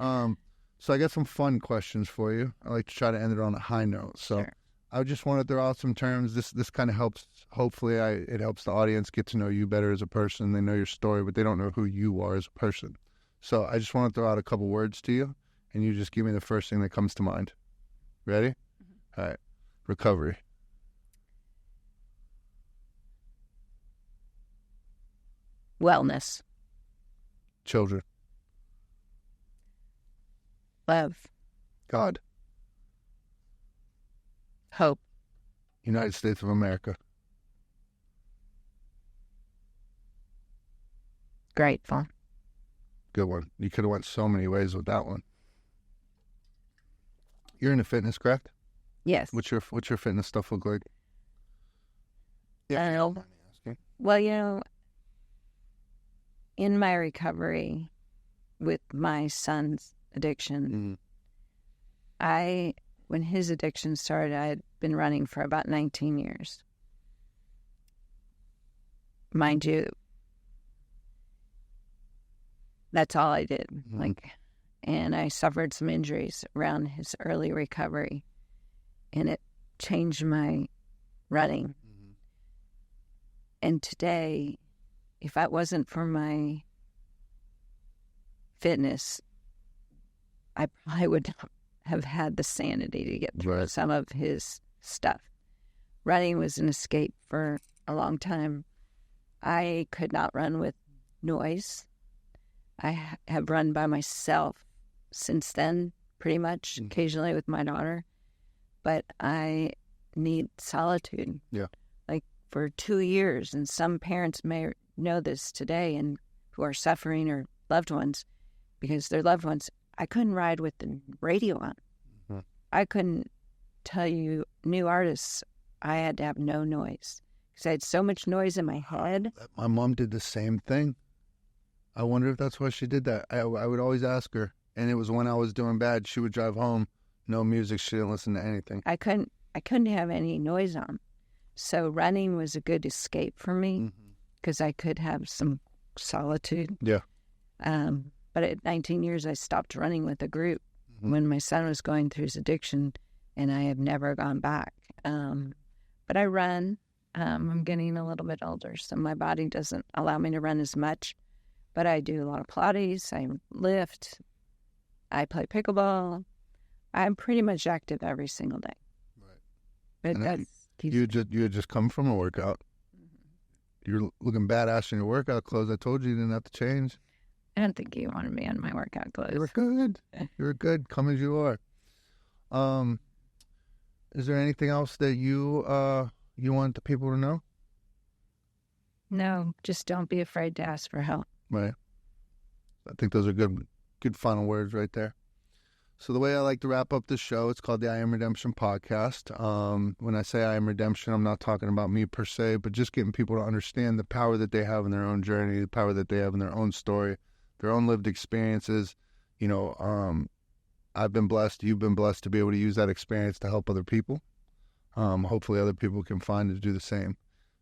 Speaker 2: So I got some fun questions for you. I like to try to end it on a high note. So
Speaker 1: Sure.
Speaker 2: I just want to throw out some terms. This kind of helps. Hopefully, it helps the audience get to know you better as a person. They know your story, but they don't know who you are as a person. So I just want to throw out a couple words to you, and you just give me the first thing that comes to mind. Ready? Mm-hmm. All right. Recovery.
Speaker 1: Wellness.
Speaker 2: Children.
Speaker 1: Love.
Speaker 2: God.
Speaker 1: Hope.
Speaker 2: United States of America.
Speaker 1: Grateful.
Speaker 2: Good one. You could have went so many ways with that one. You're into fitness, correct?
Speaker 1: Yes.
Speaker 2: What's your fitness stuff look like?
Speaker 1: Yeah. Well, in my recovery with my son's addiction,
Speaker 2: Mm-hmm.
Speaker 1: When his addiction started, I had been running for about 19 years. Mind you, that's all I did.
Speaker 2: Mm-hmm.
Speaker 1: And I suffered some injuries around his early recovery, and it changed my running.
Speaker 2: Mm-hmm.
Speaker 1: And today, if it wasn't for my fitness, I probably would not have had the sanity to get through
Speaker 2: Right.
Speaker 1: some of his stuff. Running was an escape for a long time. I could not run with noise. I have run by myself since then, pretty much,
Speaker 2: Mm-hmm.
Speaker 1: occasionally with my daughter. But I need solitude.
Speaker 2: Yeah.
Speaker 1: Like for 2 years, and some parents may know this today and who are suffering or loved ones, because their loved ones, I couldn't ride with the radio on.
Speaker 2: Mm-hmm.
Speaker 1: I couldn't tell you new artists. I had to have no noise because I had so much noise in my head.
Speaker 2: My mom did the same thing. I wonder if that's why she did that. I would always ask her, and it was when I was doing bad. She would drive home, no music. She didn't listen to anything.
Speaker 1: I couldn't have any noise on. So running was a good escape for me because I could have some solitude.
Speaker 2: Yeah.
Speaker 1: But at 19 years, I stopped running with a group when my son was going through his addiction, and I have never gone back. But I run. I'm getting a little bit older, so my body doesn't allow me to run as much. But I do a lot of Pilates. I lift. I play pickleball. I'm pretty much active every single day.
Speaker 2: Right.
Speaker 1: But
Speaker 2: And
Speaker 1: that's
Speaker 2: you had just come from a workout. You're looking badass in your workout clothes. I told you didn't have to change.
Speaker 1: I don't think you wanted me on my workout clothes.
Speaker 2: You were good. You were good. Come as you are. Is there anything else that you want the people to know?
Speaker 1: No, just don't be afraid to ask for help.
Speaker 2: Right. I think those are good final words right there. So the way I like to wrap up this show, it's called the I Am Redemption podcast. When I say I Am Redemption, I'm not talking about me per se, but just getting people to understand the power that they have in their own journey, the power that they have in their own story, their own lived experiences, I've been blessed, you've been blessed to be able to use that experience to help other people. Hopefully other people can find to do the same.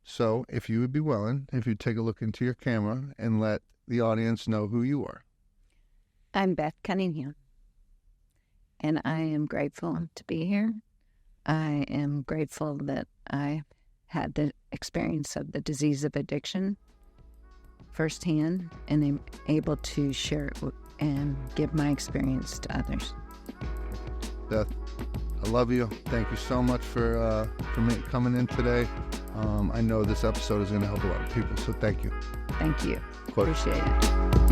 Speaker 2: So if you would be willing, if you'd take a look into your camera and let the audience know who you are.
Speaker 1: I'm Beth Cunningham, and I am grateful to be here. I am grateful that I had the experience of the disease of addiction firsthand and am able to share it and give my experience to others.
Speaker 2: Beth, I love you. Thank you so much for coming in today. I know this episode is going to help a lot of people, so thank you.
Speaker 1: Thank you.
Speaker 2: Of course.
Speaker 1: Appreciate it.